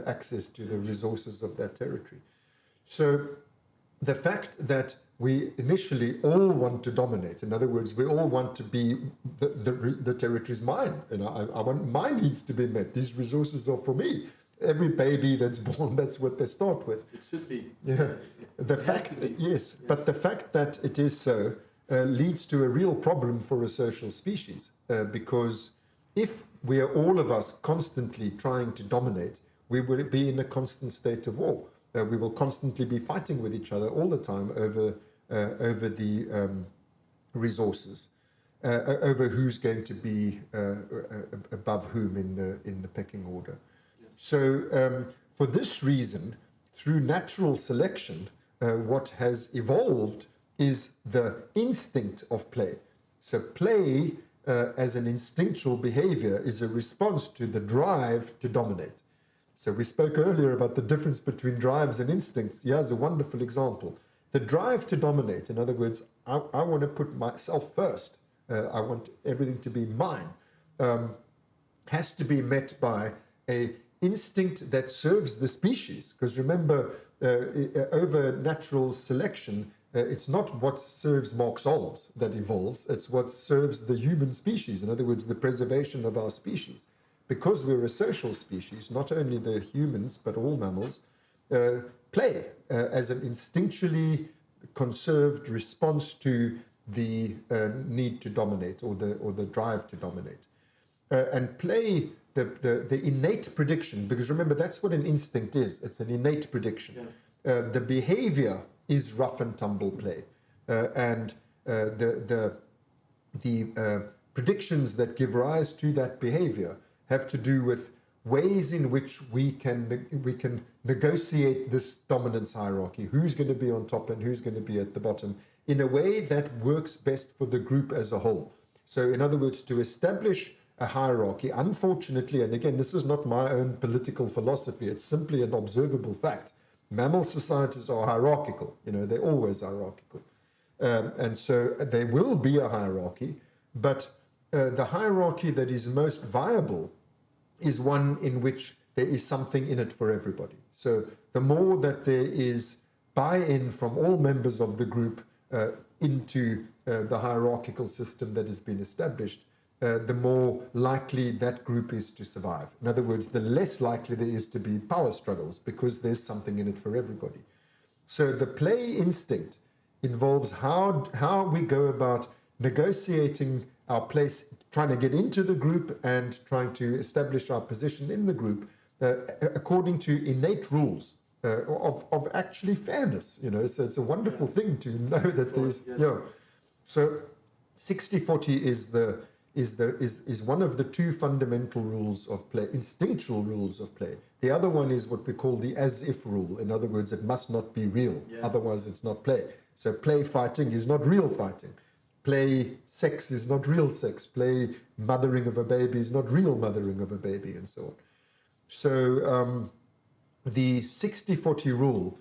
access to the resources of that territory. So the fact that we initially all want to dominate, in other words, we all want to be, the territory's mine, and I want, my needs to be met, these resources are for me. Every baby that's born, that's what they start with. It should be. Yeah. The fact, yes, but the fact that it is so leads to a real problem for a social species, because if we are all of us constantly trying to dominate, we will be in a constant state of war. We will constantly be fighting with each other all the time over the resources, over who's going to be above whom in the pecking order. So for this reason, through natural selection, what has evolved is the instinct of play. So play as an instinctual behavior is a response to the drive to dominate. So we spoke earlier about the difference between drives and instincts. Here's a wonderful example. The drive to dominate, in other words, I want to put myself first, I want everything to be mine, has to be met by a instinct that serves the species. Because remember, over natural selection, it's not what serves Mark Solms that evolves, it's what serves the human species, in other words, the preservation of our species. Because we're a social species, not only the humans, but all mammals, play as an instinctually conserved response to the need to dominate, or the drive to dominate. And play, the innate prediction, because remember, that's what an instinct is. It's an innate prediction. Yeah. The behavior is rough and tumble play. And the predictions that give rise to that behavior have to do with ways in which we can negotiate this dominance hierarchy, who's going to be on top and who's going to be at the bottom, in a way that works best for the group as a whole. So in other words, to establish a hierarchy, unfortunately, and again, this is not my own political philosophy, it's simply an observable fact. Mammal societies are hierarchical, they're always hierarchical. And so there will be a hierarchy, but the hierarchy that is most viable is one in which there is something in it for everybody. So the more that there is buy-in from all members of the group into the hierarchical system that has been established, the more likely that group is to survive. In other words, the less likely there is to be power struggles, because there's something in it for everybody. So the play instinct involves how we go about negotiating our place, trying to get into the group and trying to establish our position in the group according to innate rules of actually fairness. So it's a wonderful thing to know that there's, So 60-40 is one of the two fundamental rules of play, instinctual rules of play. The other one is what we call the as-if rule. In other words, it must not be real, otherwise it's not play. So play fighting is not real fighting. Play sex is not real sex. Play mothering of a baby is not real mothering of a baby, and so on. So the 60-40 rule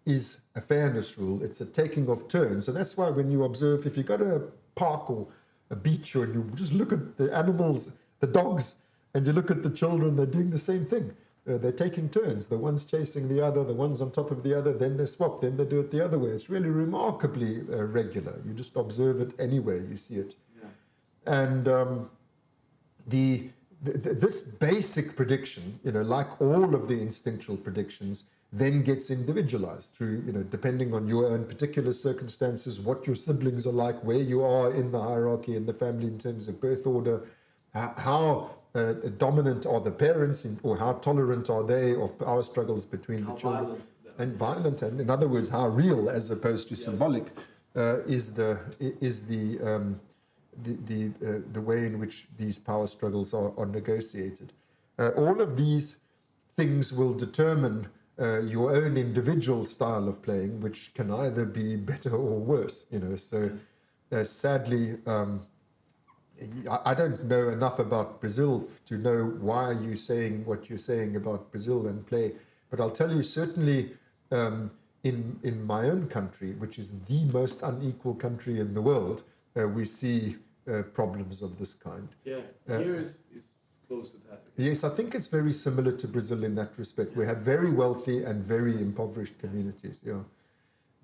is a fairness rule. It's a taking of turns. And that's why when you observe, if you go to a park or a beach, or you just look at the animals, the dogs, and you look at the children, they're doing the same thing. They're taking turns. The one's chasing the other, the one's on top of the other, then they swap, then they do it the other way. It's really remarkably regular. You just observe it anywhere you see it. Yeah. And this basic prediction, like all of the instinctual predictions, then gets individualized through, depending on your own particular circumstances, what your siblings are like, where you are in the hierarchy in the family in terms of birth order, how dominant are the parents, or how tolerant are they of power struggles between the children, and violent, and in other words, how real as opposed to symbolic is the way in which these power struggles are negotiated. All of these things will determine your own individual style of playing, which can either be better or worse. So sadly, I don't know enough about Brazil to know why you're saying what you're saying about Brazil and play, but I'll tell you, certainly in my own country, which is the most unequal country in the world, we see problems of this kind. Yeah, here is close to that. Yes, I think it's very similar to Brazil in that respect. We have very wealthy and very impoverished communities. Yeah,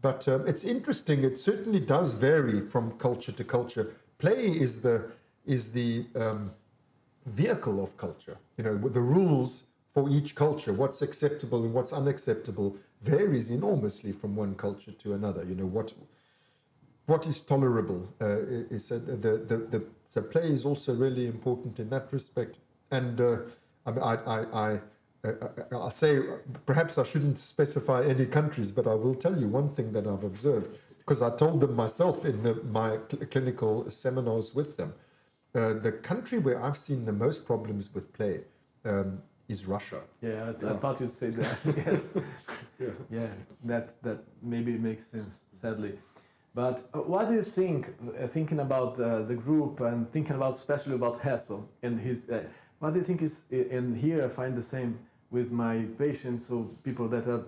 but it's interesting. It certainly does vary from culture to culture. Play is the vehicle of culture. You know, with the rules for each culture, what's acceptable and what's unacceptable varies enormously from one culture to another. You know, what is tolerable. So play is also really important in that respect. And I'll say, perhaps I shouldn't specify any countries, but I will tell you one thing that I've observed, because I told them myself in my clinical seminars with them. The country where I've seen the most problems with play is Russia. Yeah, I thought you'd say that. Yes. Yeah, that maybe makes sense, sadly. But what do you think, thinking about the group and thinking about, especially about Hessel and his, what do you think is, and here I find the same with my patients or people that are,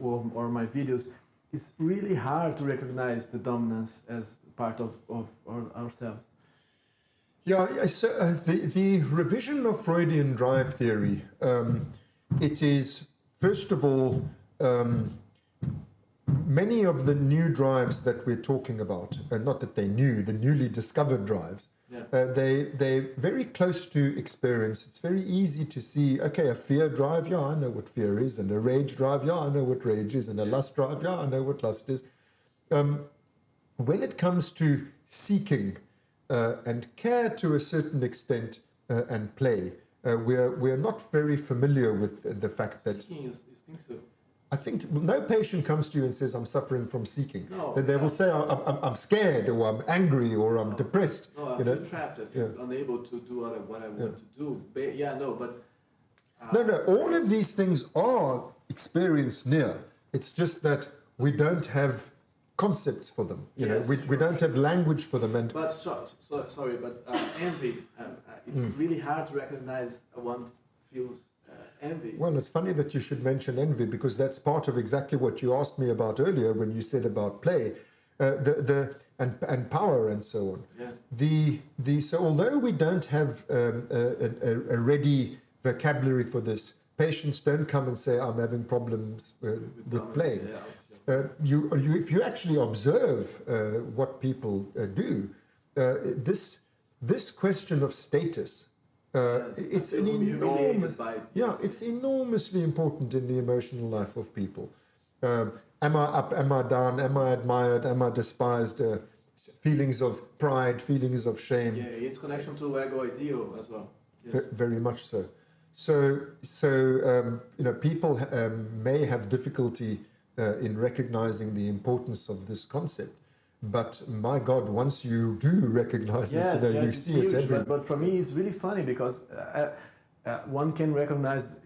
or my videos, it's really hard to recognize the dominance as part of ourselves. Yeah, so the revision of Freudian drive theory, it is, first of all, many of the new drives that we're talking about, not that they're new, the newly discovered drives, they're very close to experience. It's very easy to see, okay, a fear drive, yeah, I know what fear is, and a rage drive, yeah, I know what rage is, and a lust drive, yeah, I know what lust is. When it comes to seeking and care to a certain extent and play, we're not very familiar with the fact that... Seeking, you think so? I think no patient comes to you and says, I'm suffering from seeking. No, they will say, I'm scared, or I'm angry, or I'm depressed. No, I feel trapped. I feel unable to do what I want to do. No, all of these things are experienced near. It's just that we don't have concepts for them. You know, we don't have language for them. But sorry, but envy, it's really hard to recognize one feels envy. Well, it's funny that you should mention envy, because that's part of exactly what you asked me about earlier when you said about play, and power and so on. Yeah. So although we don't have a ready vocabulary for this, patients don't come and say, I'm having problems with playing. If you actually observe what people do, this question of status, it's an enormous, it's enormously important in the emotional life of people. Am I up? Am I down? Am I admired? Am I despised? Feelings of pride, feelings of shame. Yeah, it's connection to ego ideal as well. Yes. Very much so. You know, people may have difficulty in recognizing the importance of this concept. But my God, once you do recognize it, you see it everywhere. But for me, it's really funny because one can recognize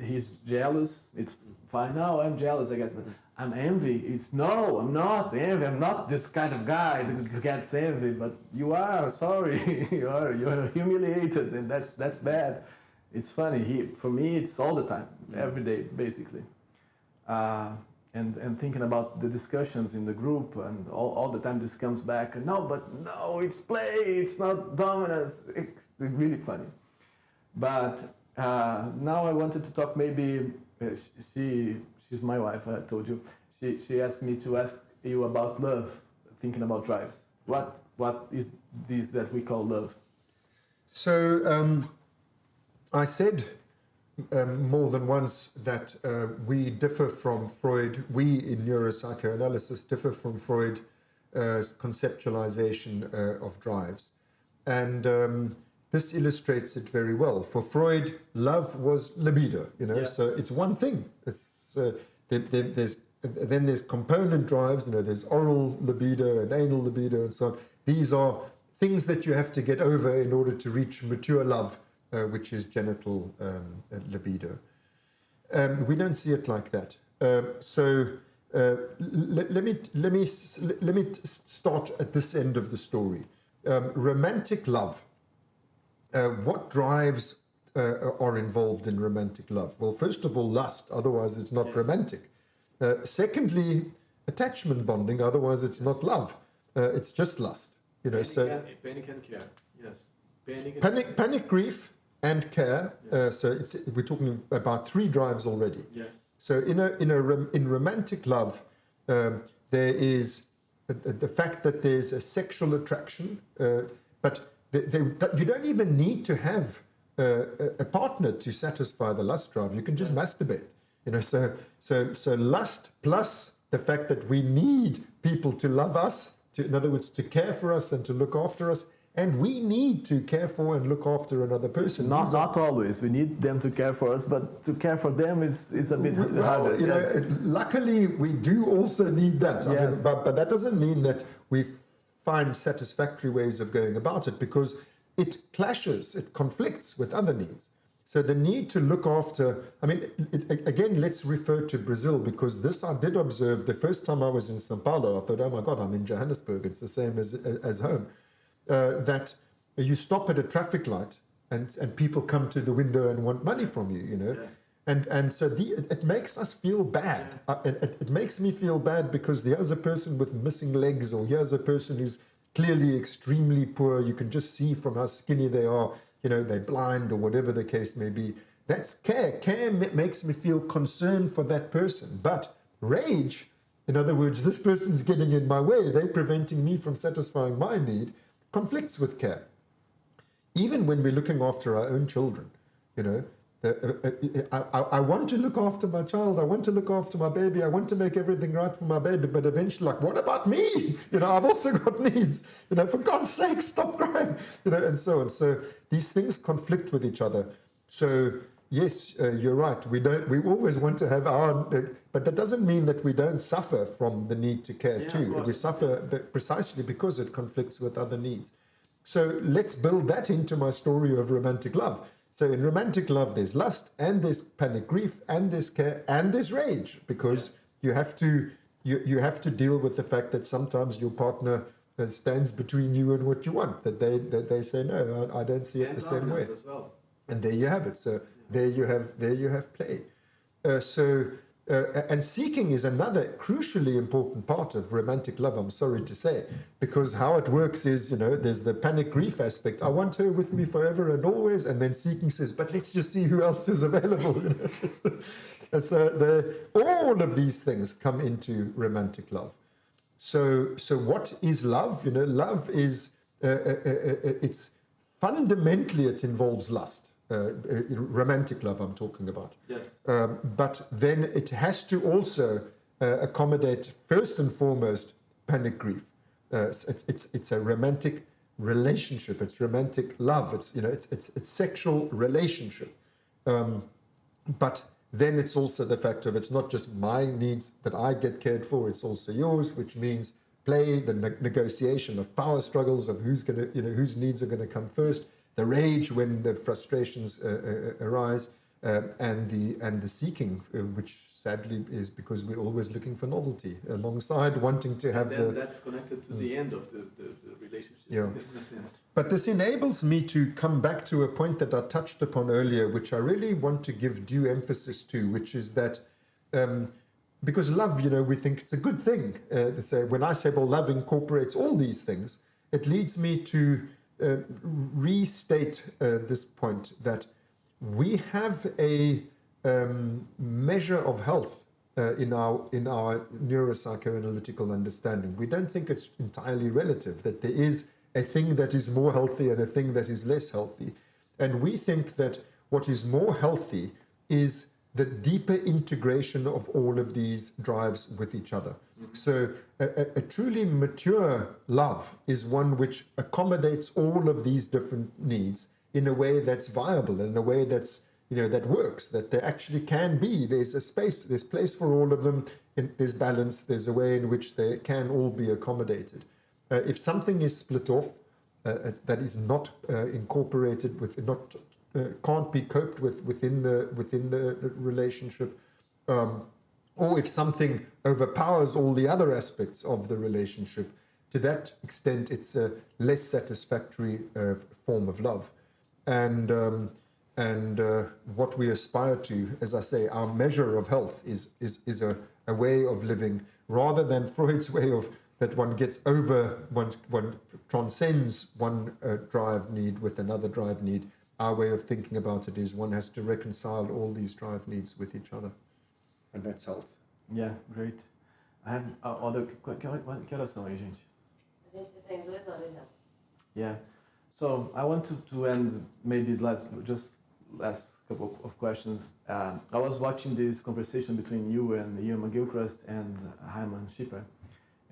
he's jealous. It's fine. No, I'm jealous, I guess. But I'm envy. No, I'm not envy. I'm not this kind of guy that gets envy. But you are. Sorry, you're humiliated, and that's bad. It's funny. For me, it's all the time, every day, basically. And thinking about the discussions in the group, and all the time this comes back. No, it's play. It's not dominance. It's really funny. But now I wanted to talk. Maybe she's my wife. I told you. She asked me to ask you about love. Thinking about drives. What is this that we call love? So I said more than once that we differ from Freud. We in neuropsychoanalysis differ from Freud's conceptualization of drives, and this illustrates it very well. For Freud, love was libido. You know, so it's one thing. It's then there's component drives. You know, there's oral libido and anal libido and so on. These are things that you have to get over in order to reach mature love, which is genital libido. We don't see it like that. Let me start at this end of the story. Romantic love. What drives are involved in romantic love? Well, first of all, lust. Otherwise, it's not romantic. Secondly, attachment bonding, otherwise it's not love. It's just lust. You know, panic and care. Yes. Panic, grief, and care. So we're talking about 3 drives already. Yes. So in romantic love, there is the fact that there's a sexual attraction, but you don't even need to have a partner to satisfy the lust drive. You can just masturbate. You know, so lust plus the fact that we need people to love us, in other words, to care for us and to look after us. And we need to care for and look after another person. Not always. We need them to care for us, but to care for them is a bit harder. You know, luckily, we do also need that. I mean, but that doesn't mean that we find satisfactory ways of going about it, because it clashes, it conflicts with other needs. So the need to look after, I mean, again, let's refer to Brazil, because this I did observe the first time I was in São Paulo. I thought, oh my God, I'm in Johannesburg. It's the same as home. That you stop at a traffic light and people come to the window and want money from you, you know. Yeah. And so it makes us feel bad. Yeah. It makes me feel bad because here's a person with missing legs, or here's a person who's clearly extremely poor. You can just see from how skinny they are, you know, they're blind or whatever the case may be. That's care. Care makes me feel concerned for that person. But rage, in other words, this person's getting in my way, they're preventing me from satisfying my need, conflicts with care. Even when we're looking after our own children, you know, I want to look after my child, I want to look after my baby, I want to make everything right for my baby, but eventually, like, what about me? You know, I've also got needs. You know, for God's sake, stop crying. You know, and so on. So these things conflict with each other. So yes, you're right. We always want to have our, but that doesn't mean that we don't suffer from the need to care too. We suffer precisely because it conflicts with other needs. So let's build that into my story of romantic love. So in romantic love, there's lust, and there's panic, grief, and there's care, and there's rage, because you have to deal with the fact that sometimes your partner stands between you and what you want. That they say no, I don't see it the same way. As well. And there you have it. So there you have play. And seeking is another crucially important part of romantic love, I'm sorry to say, because how it works is, you know, there's the panic grief aspect. I want her with me forever and always. And then seeking says, but let's just see who else is available. You know? And so all of these things come into romantic love. So what is love? You know, love is, it's fundamentally, it involves lust. Romantic love I'm talking about. Yes. But then it has to also accommodate, first and foremost, panic grief. It's a romantic relationship. It's romantic love. It's, you know, it's sexual relationship. But then it's also the fact of it's not just my needs that I get cared for. It's also yours, which means play, the negotiation of power struggles of who's going to, you know, whose needs are going to come first. The rage when the frustrations arise, and the seeking, which sadly is because we're always looking for novelty, alongside wanting to have that's connected to the end of the relationship. Yeah. In a sense. But this enables me to come back to a point that I touched upon earlier, which I really want to give due emphasis to, which is that because love, you know, we think it's a good thing. When I say, well, love incorporates all these things, it leads me to restate this point that we have a measure of health in our neuropsychoanalytical understanding. We don't think it's entirely relative, that there is a thing that is more healthy and a thing that is less healthy. And we think that what is more healthy is the deeper integration of all of these drives with each other. Mm-hmm. So a truly mature love is one which accommodates all of these different needs in a way that's viable, in a way that's, you know, that works, that there actually can be. There's a space, there's place for all of them, there's balance, there's a way in which they can all be accommodated. If something is split off, that is not incorporated with, can't be coped with within the relationship, or if something overpowers all the other aspects of the relationship, to that extent it's a less satisfactory form of love. And what we aspire to, as I say, our measure of health is a a way of living, rather than Freud's way of that one gets over, one transcends one drive need with another drive need. Our way of thinking about it is one has to reconcile all these drive needs with each other, and that's health. Yeah, great. I have other... Que horas são aí, gente? A gente tem 2 horas já. Yeah. So I want to end maybe last couple of questions. I was watching this conversation between you and Ian Mcgilchrist and Hyman Shiper,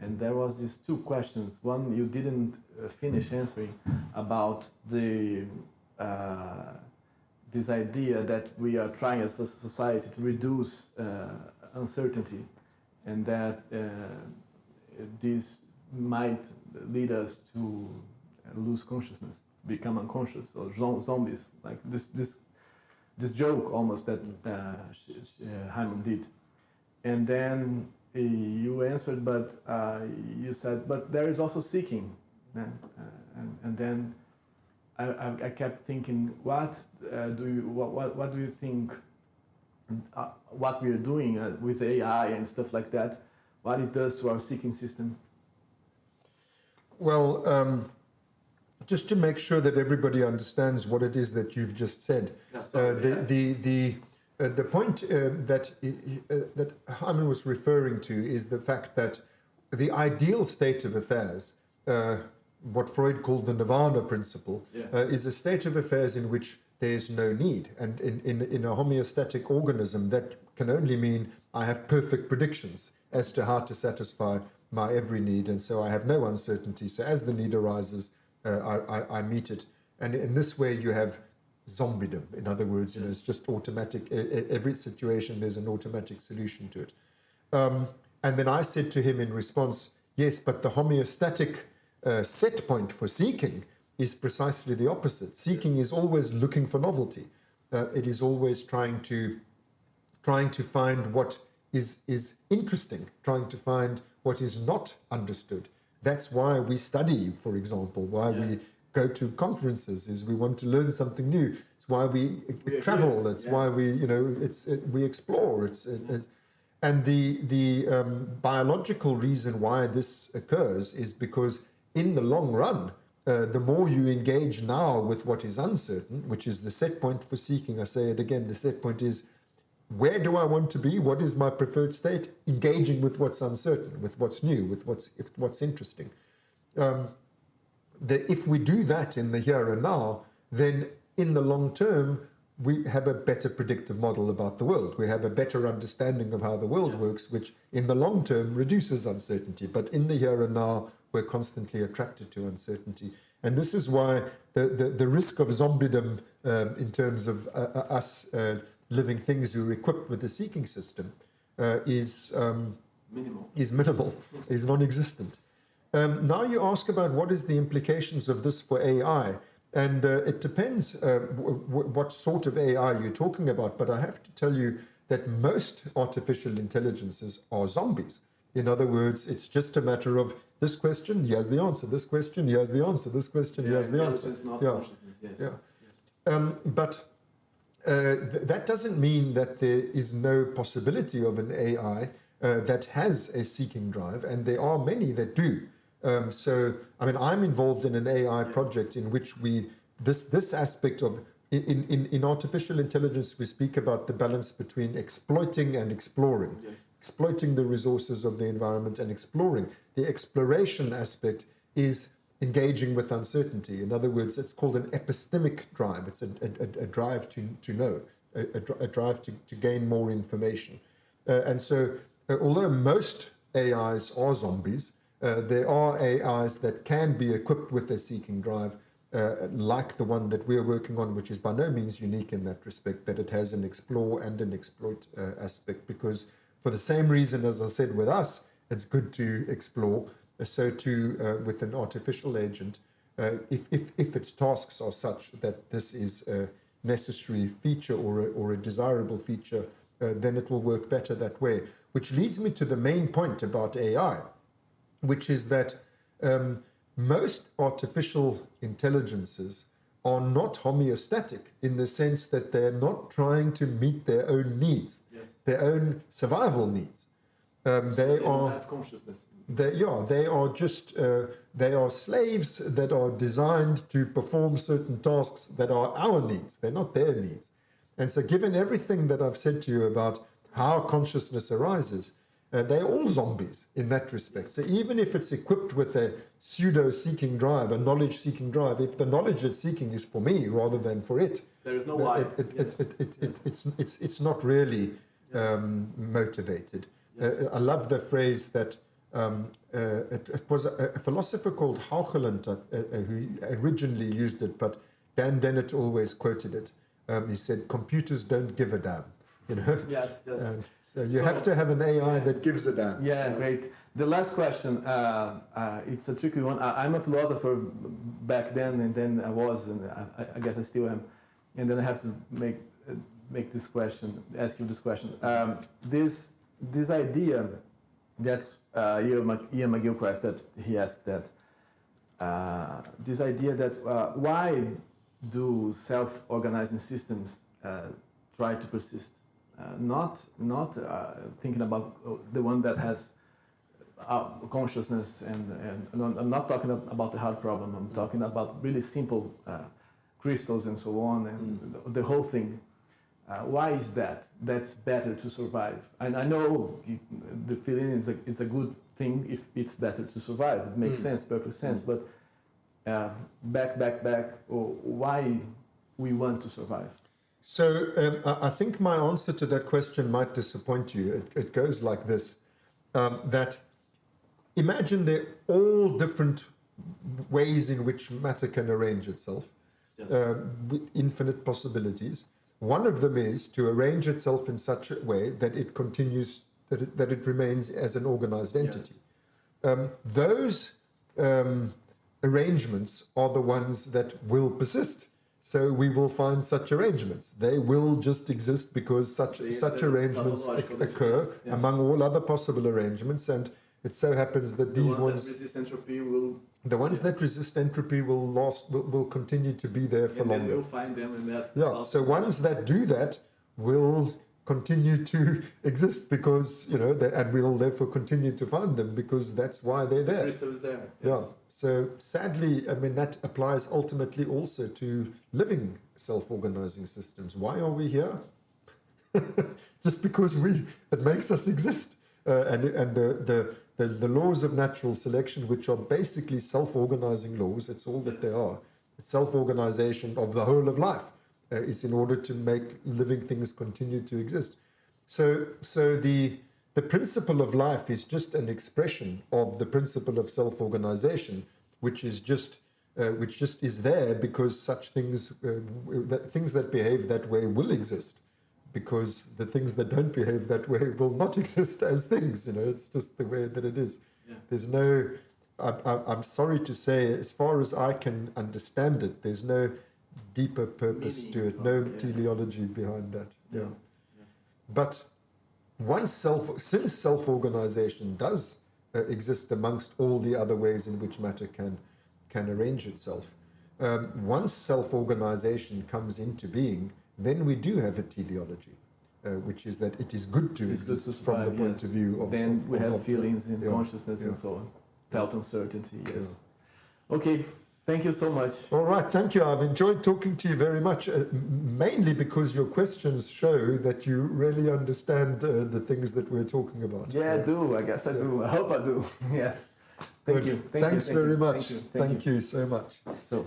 and there was these 2 questions. One you didn't finish answering about the this idea that we are trying as a society to reduce uncertainty, and that this might lead us to lose consciousness, become unconscious, or zombies, like this joke almost that Hyman did. And then you answered, but you said, but there is also seeking. And then I kept thinking, what do you think, what we are doing with AI and stuff like that, what it does to our seeking system? Well, just to make sure that everybody understands what it is that you've just said, the point that Hyman was referring to is the fact that the ideal state of affairs, what Freud called the nirvana principle, is a state of affairs in which there's no need. And in a homeostatic organism, that can only mean I have perfect predictions as to how to satisfy my every need, and so I have no uncertainty. So as the need arises, I meet it. And in this way, you have zombiedom. In other words, you know, it's just automatic. Every situation, there's an automatic solution to it. And then I said to him in response, yes, but the homeostatic set point for seeking is precisely the opposite. Seeking is always looking for novelty. It is always trying to find what is interesting, trying to find what is not understood. That's why we study, for example, why we go to conferences, is we want to learn something new. It's why we travel. That's why we, you know, we explore. And the biological reason why this occurs is because in the long run, the more you engage now with what is uncertain, which is the set point for seeking, I say it again, the set point is, where do I want to be? What is my preferred state? Engaging with what's uncertain, with what's new, with what's interesting. If we do that in the here and now, then in the long term, we have a better predictive model about the world. We have a better understanding of how the world works, which in the long term reduces uncertainty. But in the here and now, we're constantly attracted to uncertainty. And this is why the risk of zombiedom in terms of us living things who are equipped with the seeking system is minimal, is non-existent. Now you ask about what is the implications of this for AI. And it depends what sort of AI you're talking about, but I have to tell you that most artificial intelligences are zombies. In other words, it's just a matter of this question, here's the answer, this question, here's the answer, this question, here's the answer. But that doesn't mean that there is no possibility of an AI that has a seeking drive, and there are many that do. So, I mean, I'm involved in an AI project in which this aspect of, in artificial intelligence, we speak about the balance between exploiting and exploring. Exploiting the resources of the environment and exploring. The exploration aspect is engaging with uncertainty. In other words, it's called an epistemic drive. It's a drive to know, a drive to gain more information. And so, although most AIs are zombies, there are AIs that can be equipped with a seeking drive, like the one that we're working on, which is by no means unique in that respect, that it has an explore and an exploit aspect, because for the same reason, as I said, with us, it's good to explore. So too with an artificial agent, if its tasks are such that this is a necessary feature or a desirable feature, then it will work better that way. Which leads me to the main point about AI, which is that most artificial intelligences are not homeostatic in the sense that they're not trying to meet their own needs, their own survival needs. They don't are. have consciousness. They are just they are slaves that are designed to perform certain tasks that are our needs. They're not their needs. And so, given everything that I've said to you about how consciousness arises, they're all zombies in that respect. So even if it's equipped with a pseudo-seeking drive, a knowledge-seeking drive, if the knowledge it's seeking is for me rather than for it, there is no why. It's not really motivated. I love the phrase that it was a philosopher called Haugeland who originally used it, but Dan Dennett always quoted it. He said, "Computers don't give a damn." You know? Yes. So you have to have an AI that gives a damn. Yeah, great. The last question, it's a tricky one. I'm a philosopher back then, and then I was, and I guess I still am. And then I have to make this question, ask you this question. This idea that's Ian Mcgilchrist that he asked that. This idea that why do self-organizing systems try to persist? Not thinking about the one that has consciousness, and I'm not talking about the hard problem. I'm talking about really simple crystals and so on, and the whole thing. Why is that? That's better to survive. And I know the feeling is a good thing if it's better to survive. It makes sense, perfect sense. But back, why we want to survive? So I think my answer to that question might disappoint you. It goes like this, that imagine there are all different ways in which matter can arrange itself, with infinite possibilities. One of them is to arrange itself in such a way that it continues, that it remains as an organized entity. Those arrangements are the ones that will persist. So we will find such arrangements. They will just exist because such arrangements occur among all other possible arrangements, and it so happens that these ones that resist entropy will. The ones that resist entropy will continue to be there for longer. And then we'll find them, and that's so ones that do that will continue to exist because and we'll therefore continue to find them because that's why they're there. The crystal is there. Yeah. So sadly, I mean that applies ultimately also to living self-organizing systems. Why are we here? Just because it makes us exist, and the laws of natural selection, which are basically self-organizing laws, that's all that they are. It's self-organization of the whole of life is in order to make living things continue to exist. So the principle of life is just an expression of the principle of self-organization, which just is there because such things, things that behave that way will exist, because the things that don't behave that way will not exist as things. It's just the way that it is. Yeah. There's no. I'm sorry to say, as far as I can understand it, there's no deeper purpose to it, no teleology behind that. Yeah. But since self-organization does exist amongst all the other ways in which matter can arrange itself, once self-organization comes into being, then we do have a teleology, which is that it is good to exist from the point of view of. Then we have feelings and consciousness and so on. Felt uncertainty. Yes. Yeah. Okay. Thank you so much. All right, thank you. I've enjoyed talking to you very much, mainly because your questions show that you really understand the things that we're talking about. Yeah, I do. I guess I do. I hope I do. Yes. Thank you. Thanks very much. Thank you so much. So.